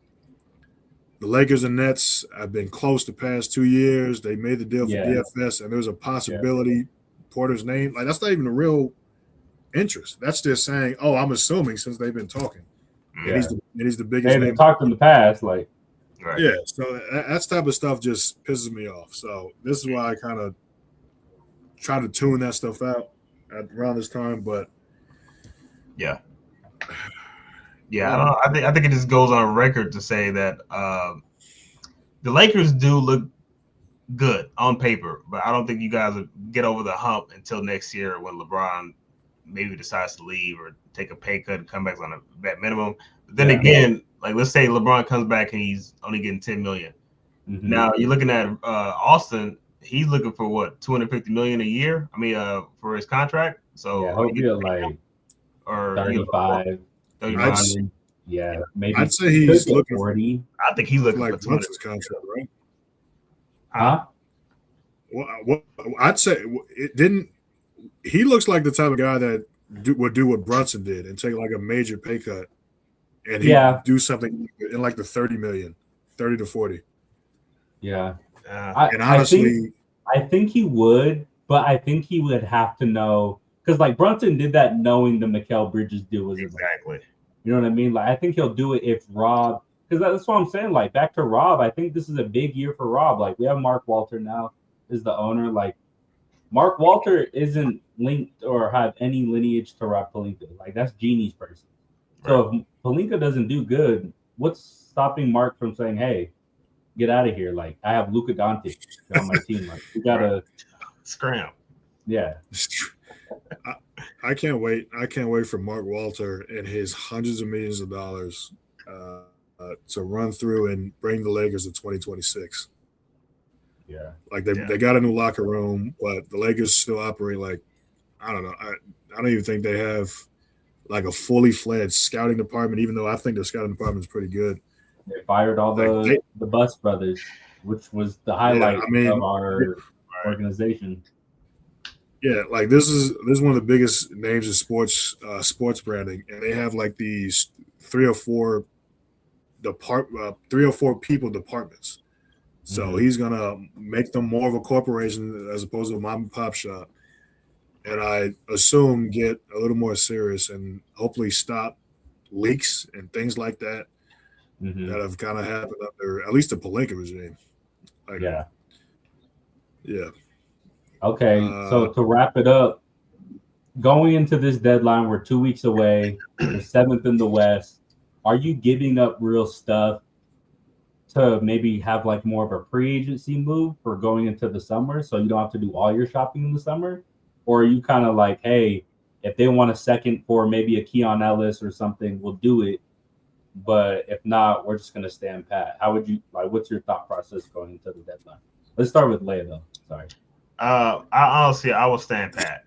the Lakers and Nets have been close the past 2 years. They made the deal for DFS, and there's a possibility Porter's name. Like, that's not even a real interest. That's just saying, oh, I'm assuming since they've been talking. Yeah. And he's the biggest name. They talked in the past, like. Right. Yeah, so that type of stuff just pisses me off. So this is why I kind of try to tune that stuff out around this time. But yeah, I think it just goes on record to say that the Lakers do look good on paper, but I don't think you guys will get over the hump until next year when LeBron maybe decides to leave or take a pay cut and come back on a vet minimum. But then again, like let's say LeBron comes back and he's only getting $10 million. Mm-hmm. Now you're looking at Austin. He's looking for what, $250 million a year? I mean, for his contract. So he'll be like or 35. 35. Yeah, maybe. I'd say he's looking 40. I think he's looking like for Brunson's contract, right? Huh? Well, I'd say it didn't. He looks like the type of guy that would do what Brunson did and take like a major pay cut, and he'd do something in like the 30 to 40. Yeah, and honestly, I think he would, but I think he would have to know because like Brunson did that knowing the Mikal Bridges deal was exactly. You know what I mean? Like I think he'll do it if Rob, because that's what I'm saying. Like back to Rob, I think this is a big year for Rob. Like we have Mark Walter now is the owner. Like Mark Walter isn't linked or have any lineage to Rob Pelinka. Like that's Genie's person. So if Pelinka doesn't do good, what's stopping Mark from saying, "Hey, get out of here"? Like I have Luka Doncic on my team. Like we gotta scram. Yeah. I can't wait. I can't wait for Mark Walter and his hundreds of millions of dollars to run through and bring the Lakers to 2026. Yeah, like they got a new locker room, but the Lakers still operate like I don't know. I don't even think they have like a fully fledged scouting department, even though I think the scouting department is pretty good. They fired all the Bus brothers, which was the highlight of our organization. Yeah, like this is one of the biggest names in sports branding, and they have like these 3 or 4 people departments. So he's gonna make them more of a corporation as opposed to a mom and pop shop, and I assume get a little more serious and hopefully stop leaks and things like that that have kind of happened under at least the Pelinka regime. Like, yeah. Okay, so to wrap it up, going into this deadline, we're 2 weeks away. We're 7th in the West. Are you giving up real stuff to maybe have like more of a pre-agency move for going into the summer so you don't have to do all your shopping in the summer? Or are you kind of like, hey, if they want a second for maybe a Keon Ellis or something, we'll do it. But if not, we're just going to stand pat. How would you like? What's your thought process going into the deadline? Let's start with Leia though. Sorry. I will stand pat.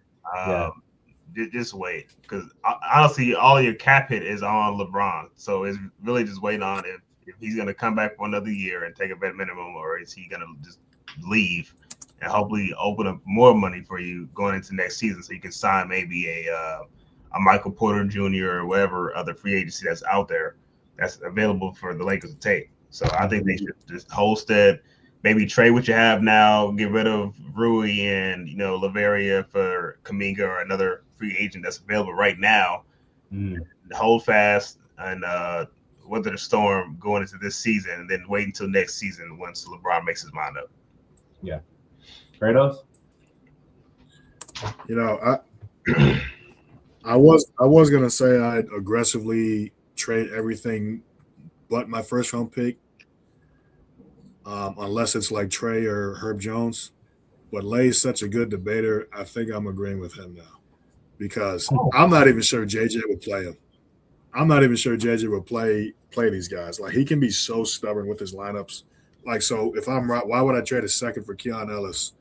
Just wait, because honestly, all your cap hit is on LeBron, so it's really just waiting on if he's going to come back for another year and take a vet minimum, or is he going to just leave and hopefully open up more money for you going into next season, so you can sign maybe a Michael Porter Jr. or whatever other free agency that's out there that's available for the Lakers to take. So I think they should just hold steady. Maybe trade what you have now, get rid of Rui and Laveria for Kuminga or another free agent that's available right now. Hold fast and weather the storm going into this season, and then wait until next season once LeBron makes his mind up. Yeah, Kratos. I was gonna say I'd aggressively trade everything but my first round pick. Unless it's like Trey or Herb Jones. But Lay's such a good debater, I think I'm agreeing with him now. Because I'm not even sure JJ would play him. I'm not even sure JJ would play these guys. Like, he can be so stubborn with his lineups. Like, so if I'm right, why would I trade a second for Keon Ellis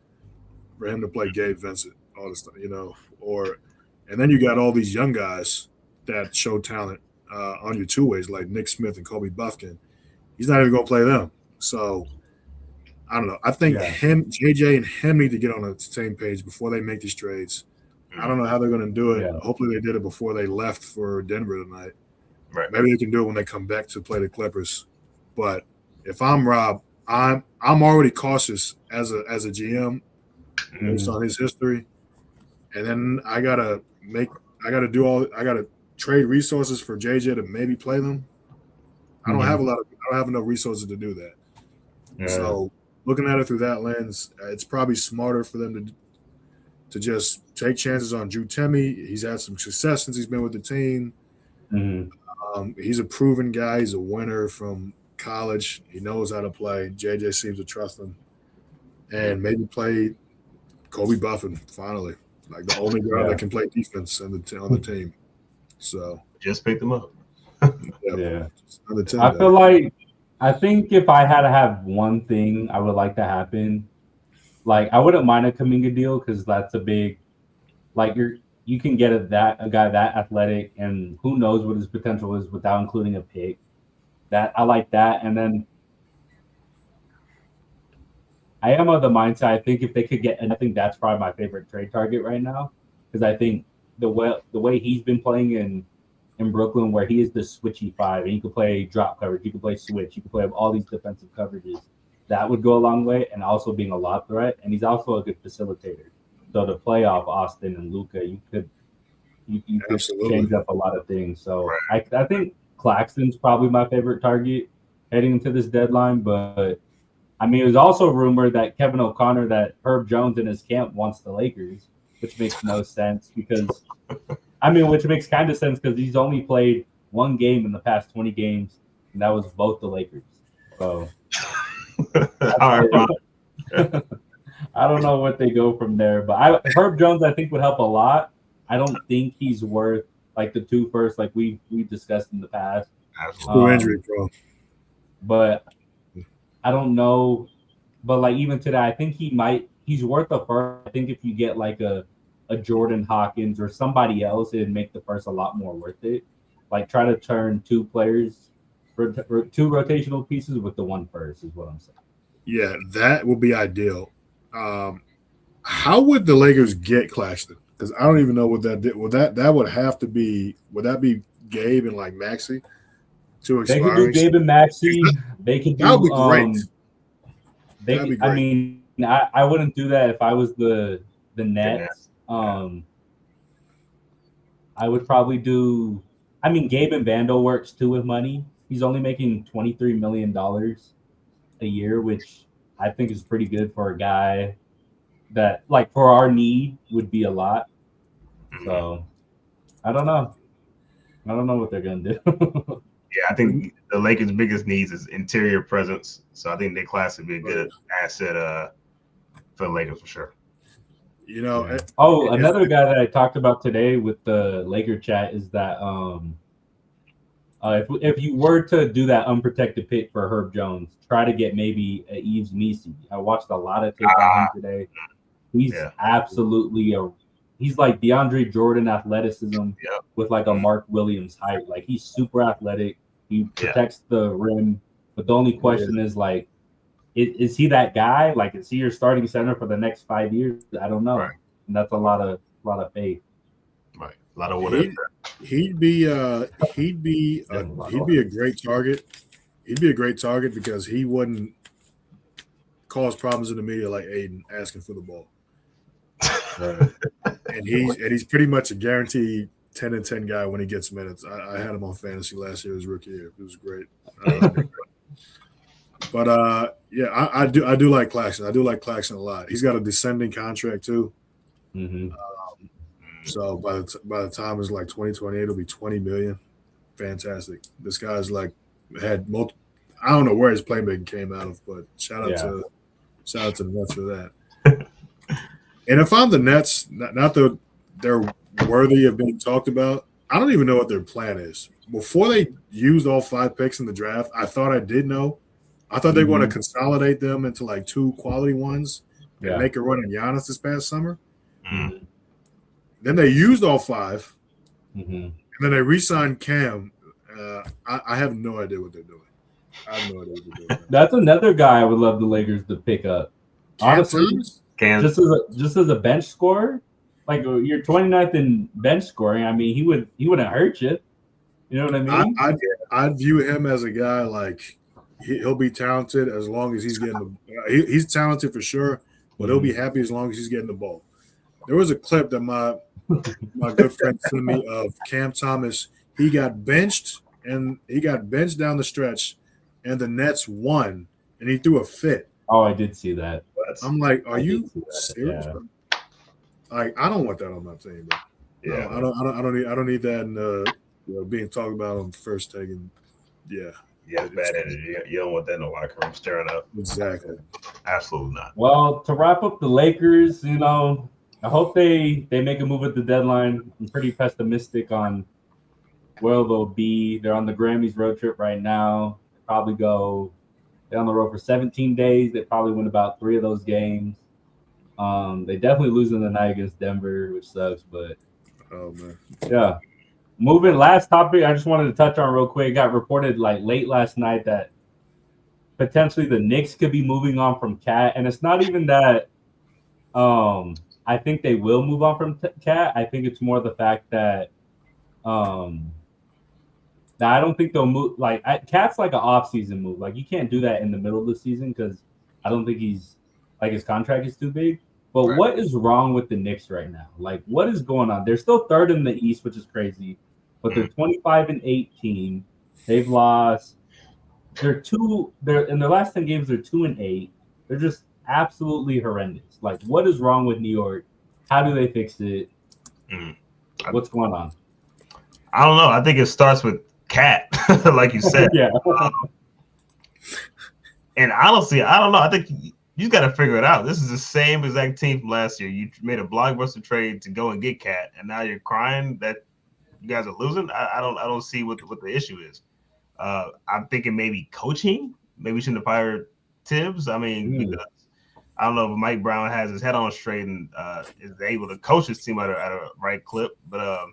for him to play Gabe Vincent, all this stuff, and then you got all these young guys that show talent. on your two ways like Nick Smith and Kobe Buffkin. He's not even going to play them. So I don't know. I think JJ and him need to get on the same page before they make these trades. I don't know how they're going to do it. Yeah. Hopefully they did it before they left for Denver tonight. Right. Maybe they can do it when they come back to play the Clippers. But if I'm Rob, I'm already cautious as a GM based on his history. And then I gotta trade resources for JJ to maybe play them. I don't have enough resources to do that. Yeah. So looking at it through that lens, it's probably smarter for them to just take chances on Drew Timme. He's had some success since he's been with the team. He's a proven guy. He's a winner from college. He knows how to play. JJ seems to trust him. And maybe play Kobe Buffkin finally, like the only guy that can play defense on the team. So just pick them up. I think if I had to have one thing I would like to happen, like I wouldn't mind a Kuminga deal because that's a big, like you can get a guy that athletic and who knows what his potential is without including a pick. That I like that, and then I am of the mindset. I think if they could get, and I think that's probably my favorite trade target right now because I think the way he's been playing in Brooklyn, where he is the switchy five, and he could play drop coverage, he could play switch, he could play all these defensive coverages. That would go a long way, and also being a lob threat, and he's also a good facilitator. So to play off Austin and Luka, you could change up a lot of things. So I think Claxton's probably my favorite target heading into this deadline, but I mean, it was also rumored that Kevin O'Connor, that Herb Jones in his camp wants the Lakers, which makes no sense because, which makes kind of sense because he's only played one game in the past 20 games, and that was both the Lakers. So, I don't know what they go from there, but Herb Jones, I think, would help a lot. I don't think he's worth like the 2 first, like we discussed in the past. Injury, bro. But I don't know. But like even today, I think he's worth a first. I think if you get like a Jordan Hawkins or somebody else, it'd make the first a lot more worth it. Like try to turn 2 players, 2 rotational pieces with the 1 first is what I'm saying. Yeah, that would be ideal. How would the Lakers get Claxton? Because I don't even know what that did. Would that be Gabe and like Maxey? They could do Gabe and Maxey. They could do. That would be great. I mean, I wouldn't do that if I was the Nets. I would probably do. I mean, Gabe and Vando works too with money. He's only making $23 million a year, which I think is pretty good for a guy that, like, for our need would be a lot. So, I don't know. I don't know what they're gonna do. Yeah, I think the Lakers' biggest needs is interior presence. So I think Nick Claxton would be a good asset for the Lakers for sure. You know. Another guy that I talked about today with the Laker chat is that if you were to do that unprotected pick for Herb Jones, try to get maybe a Yves Missi. I watched a lot of tape on him today. He's absolutely he's like DeAndre Jordan athleticism with like a Mark Williams height. Like he's super athletic. He protects the rim. But the only question is like, is he that guy? Like, is he your starting center for the next 5 years? I don't know. Right. And that's a lot of faith. Right. A lot of whatever. He'd be a great target. He'd be a great target because he wouldn't cause problems in the media like Aiden asking for the ball. Right. and he's pretty much a guaranteed 10-10 guy when he gets minutes. I had him on fantasy last year, his rookie year. It was great. But I do like Claxton. I do like Claxton a lot. He's got a descending contract too. Mm-hmm. So by the time it's like 2028, it'll be $20 million. Fantastic. This guy's like had multiple. I don't know where his playmaking came out of, but shout out to the Nets for that. And if I'm the Nets, not that they're worthy of being talked about, I don't even know what their plan is. Before they used all 5 picks in the draft, I thought I did know. I thought they want to consolidate them into like 2 quality ones and make a run on Giannis this past summer. Mm-hmm. Then they used all 5, and then they re-signed Cam. I have no idea what they're doing. I have no idea what they're doing. That's another guy I would love the Lakers to pick up. Honestly, just as a bench scorer, like you're 29th in bench scoring. I mean, he wouldn't hurt you. You know what I mean? I'd view him as a guy like he'll be talented as long as he's getting the. He's talented for sure, but he'll be happy as long as he's getting the ball. There was a clip that my good friend sent me of Cam Thomas. He got benched down the stretch, and the Nets won, and he threw a fit. Oh, I did see that. I'm like, are you serious? Yeah. Like, I don't want that on my team, bro. Yeah, no, I don't need that being talked about on first take. And yeah, it's bad energy. You don't want that in the locker room stirring up. Exactly. Absolutely not. Well, to wrap up the Lakers, I hope they make a move at the deadline. I'm pretty pessimistic on where they'll be. They're on the Grammys road trip right now. They're on the road for 17 days. They probably win about 3 of those games. They definitely lose in the night against Denver, which sucks. But oh man, yeah. Moving, last topic I just wanted to touch on real quick. It got reported like late last night that potentially the Knicks could be moving on from Cat, and it's not even that. I think they will move on from Cat. I think it's more the fact that I don't think they'll move. Like Cat's like an off-season move. Like you can't do that in the middle of the season because I don't think his contract is too big. But right. What is wrong with the Knicks right now? Like what is going on? They're still third in the East, which is crazy. But they're 25-18. They've lost. They're in their last 10 games. They're 2-8. They're just absolutely horrendous. Like, what is wrong with New York? How do they fix it? What's going on? I don't know. I think it starts with Cat, like you said. Yeah. And honestly, I don't know. I think you got to figure it out. This is the same exact team from last year. You made a blockbuster trade to go and get Cat, and now you're crying that you guys are losing. I don't see what the issue is. I'm thinking maybe coaching. Maybe we shouldn't have fired Tibbs. I mean, because I don't know if Mike Brown has his head on straight and is able to coach his team at a right clip. But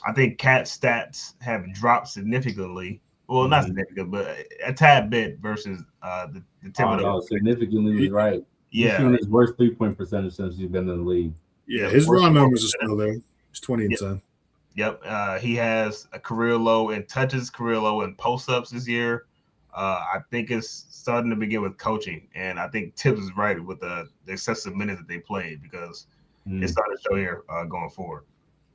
I think Cat's stats have dropped significantly. Well, not significant, but a tad bit versus the Thibodeau. No, significantly is right. Yeah. He's doing his worst 3-point percentage since he's been in the league. Yeah, his raw numbers are still there. He's 20-10. Yep. He has a career low in touches, career low in post-ups this year. I think it's starting to begin with coaching, and I think Tibbs is right with the excessive minutes that they played because it's starting to show here going forward.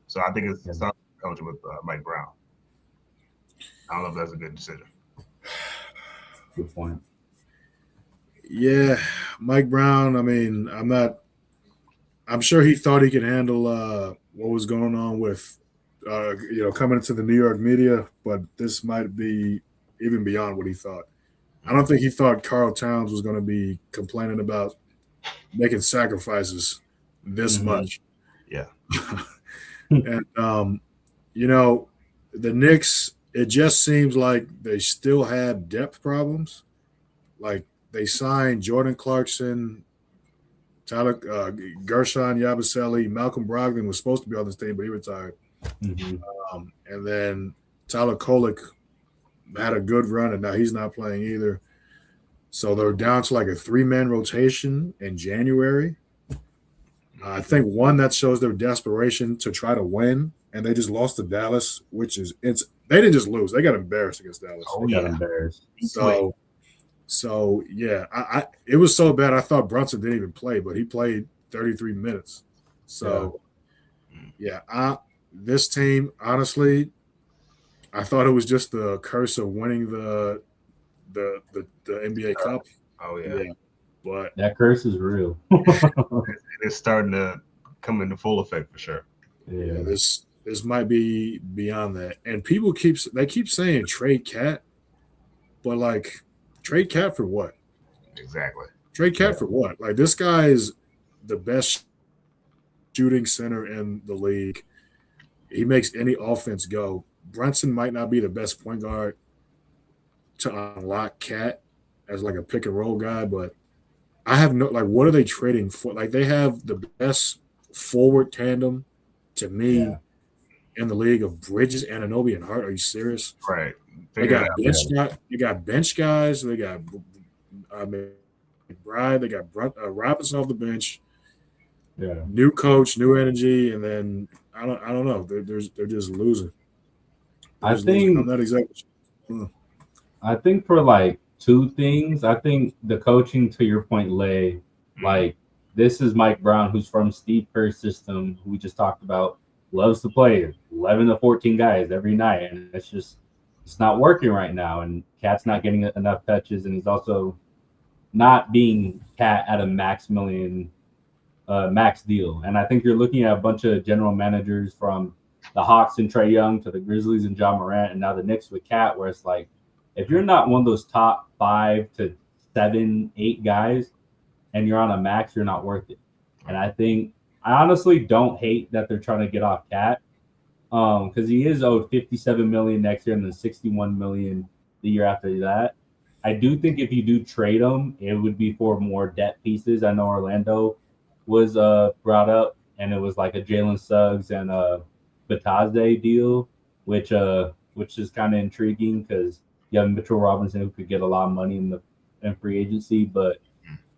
So I think it's starting coaching with Mike Brown. I don't know if that's a good decision. Good point. Yeah, Mike Brown. I mean, I'm sure he thought he could handle what was going on with, coming into the New York media, but this might be even beyond what he thought. I don't think he thought Karl Towns was going to be complaining about making sacrifices this much. Yeah. And, the Knicks, it just seems like they still have depth problems. Like they signed Jordan Clarkson, Tyler Gershon Yabusele, Malcolm Brogdon was supposed to be on this team, but he retired. And then Tyler Kolek had a good run, and now he's not playing either. So they're down to like a 3-man rotation in January. I think one that shows their desperation to try to win, and they just lost to Dallas, they didn't just lose; they got embarrassed against Dallas. Oh, got embarrassed. So yeah, it was so bad. I thought Brunson didn't even play, but he played 33 minutes. So this team, honestly, I thought it was just the curse of winning the NBA Cup. Oh yeah. But that curse is real. It's starting to come into full effect for sure. Yeah, this might be beyond that. And people keep saying trade Cat, but like trade Cat for what? Exactly. Trade Cat for what? Like this guy is the best shooting center in the league. He makes any offense go. Brunson might not be the best point guard to unlock Cat as like a pick and roll guy, but I have what are they trading for? Like they have the best forward tandem to me in the league of Bridges, Anunoby, and Hart. Are you serious? Right. They got bench guys. They got Bride. They got Robinson off the bench. Yeah. New coach, new energy, and then I don't know. They're just losing. I think I'm not exactly sure. I think for like two things, I think the coaching, to your point, Lay, like this is Mike Brown, who's from Steve Kerr's system, who we just talked about, loves to play 11 to 14 guys every night, and it's not working right now. And Cat's not getting enough touches, and he's also not being Cat at a max deal. And I think you're looking at a bunch of general managers from the Hawks and Trae Young to the Grizzlies and John Morant, and now the Knicks with Cat, where it's like, if you're not one of those top 5 to 7, 8 guys and you're on a max, you're not worth it. And I honestly don't hate that they're trying to get off Cat, because he is owed $57 million next year and then $61 million the year after that. I do think if you do trade him, it would be for more depth pieces. I know Orlando was brought up, and it was like a Jalen Suggs and a Batazze deal, which is kind of intriguing because you have Mitchell Robinson, who could get a lot of money in free agency. But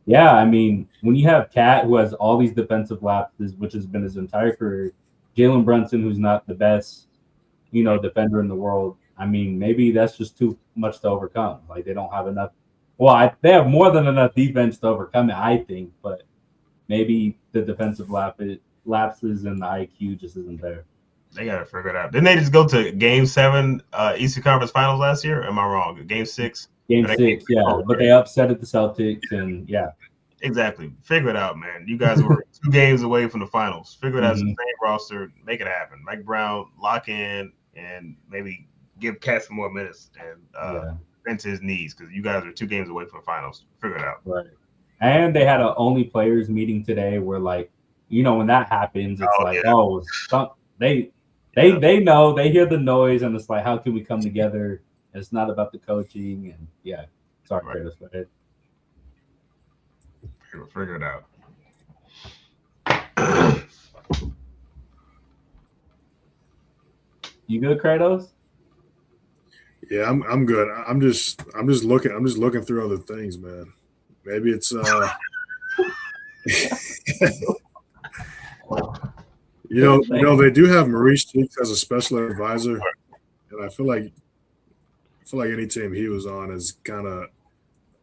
yeah, I mean, when you have Cat, who has all these defensive lapses, which has been his entire career, Jalen Brunson, who's not the best, defender in the world. I mean, maybe that's just too much to overcome. Like, they don't have enough. Well, they have more than enough defense to overcome it, I think. But maybe the defensive lapses and the IQ just isn't there. They got to figure it out. Didn't they just go to Game 7 Eastern Conference Finals last year? Am I wrong? Game 6? Game 6, yeah. But they upset at the Celtics, and yeah. Exactly. Figure it out, man. You guys were 2 games away from the finals. Figure it out. It's the same roster. Make it happen. Mike Brown, lock in, and maybe give Cat some more minutes and bend to his knees, because you guys are 2 games away from the finals. Figure it out. Right. And they had an only players meeting today where, like, when that happens, it's they know, they hear the noise, and it's like, how can we come together? And it's not about the coaching, and sorry, Curtis, go ahead. Figure it out. You good, Kratos? Yeah, I'm good. I'm just looking through other things, man. Maybe it's they do have Maurice Cheeks as a special advisor, and I feel like any team he was on is kind of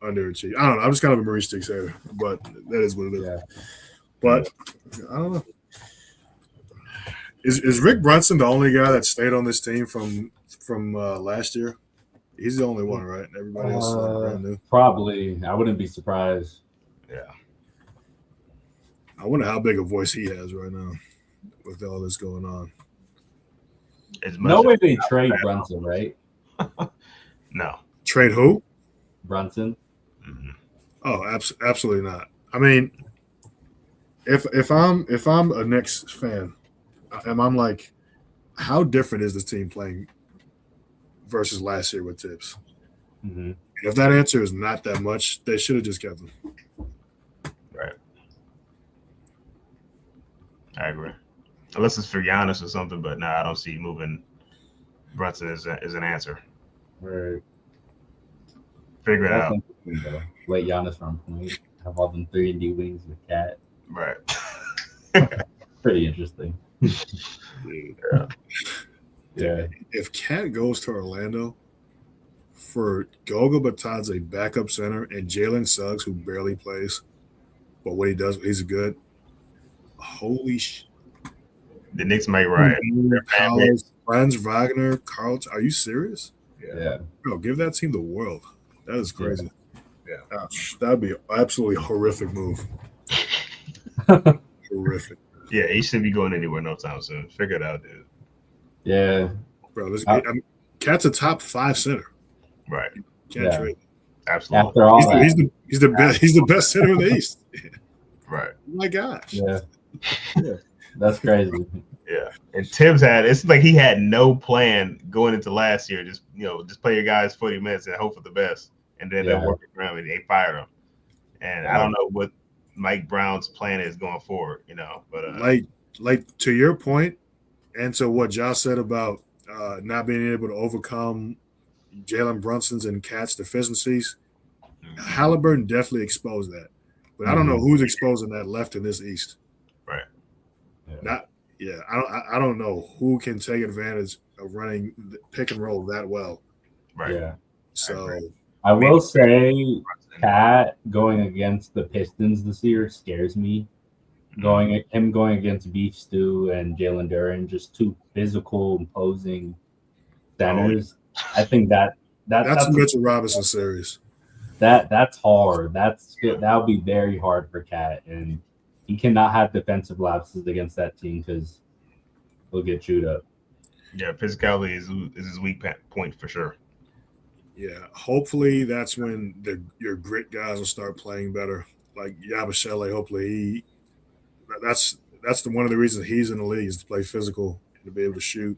underachieved. I don't know. I'm just kind of a Maurice Cheeks hater, but that is what it is. Yeah. But I don't know. Is Rick Brunson the only guy that stayed on this team from last year? He's the only one, right? Everybody else is brand new. Probably. I wouldn't be surprised. Yeah. I wonder how big a voice he has right now with all this going on. No way they trade Brunson, right? No. Trade who? Brunson. Mm-hmm. Oh, absolutely not. I mean, if I'm a Knicks fan, and I'm like, how different is this team playing versus last year with Tibbs? Mm-hmm. If that answer is not that much, they should have just kept him. Right. I agree. Unless it's for Giannis or something, but no, I don't see moving Brunson as an answer. Right. Figure it out. Let Giannis run point. Have all them 3-and-D wings with Cat. Right. Pretty interesting. Yeah. If Cat goes to Orlando for Goga Batadze backup center and Jalen Suggs, who barely plays, but what he does, he's good. Holy shit. The Knicks might ride. Franz Wagner, Carlton. Are you serious? Yeah. Bro, give that team the world. That is crazy. Yeah. That'd be an absolutely horrific move. Horrific. Yeah, he shouldn't be going anywhere no time soon. Figure it out, dude. Yeah. Bro, Cat's a top 5 center. Right. Can't trade. Absolutely. After all he's the best center in the East. Right. Oh my gosh. Yeah. That's crazy. Yeah. And Tibbs it's like he had no plan going into last year. Just play your guys 40 minutes and hope for the best. And then they'll work around and they fired him. And I don't know what Mike Brown's plan is going forward, but like to your point and to what Josh said about not being able to overcome Jalen Brunson's and Cat's deficiencies. Halliburton definitely exposed that, but I don't know who's exposing that left in this East. Right. I don't know who can take advantage of running the pick and roll that well. Right. Yeah. So I will say, Cat going against the Pistons this year scares me. Going against Beef Stew and Jalen Duren, just two physical, imposing centers. I think that's a Mitchell Robinson series. That's hard. That'll be very hard for Cat, and he cannot have defensive lapses against that team because he'll get chewed up. Yeah, physicality is his weak point for sure. Yeah, hopefully that's when your grit guys will start playing better. Like Yabashele, hopefully that's one of the reasons he's in the league is to play physical and to be able to shoot.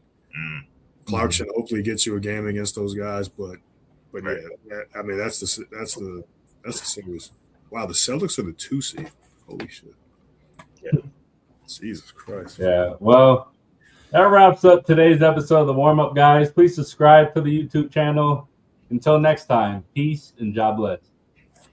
Clarkson hopefully gets you a game against those guys, but right. Yeah, I mean that's the series. Wow, the Celtics are the 2 seed. Holy shit. Yeah. Jesus Christ. Yeah. Well, that wraps up today's episode of the Warm Up, guys. Please subscribe to the YouTube channel. Until next time, peace and God bless.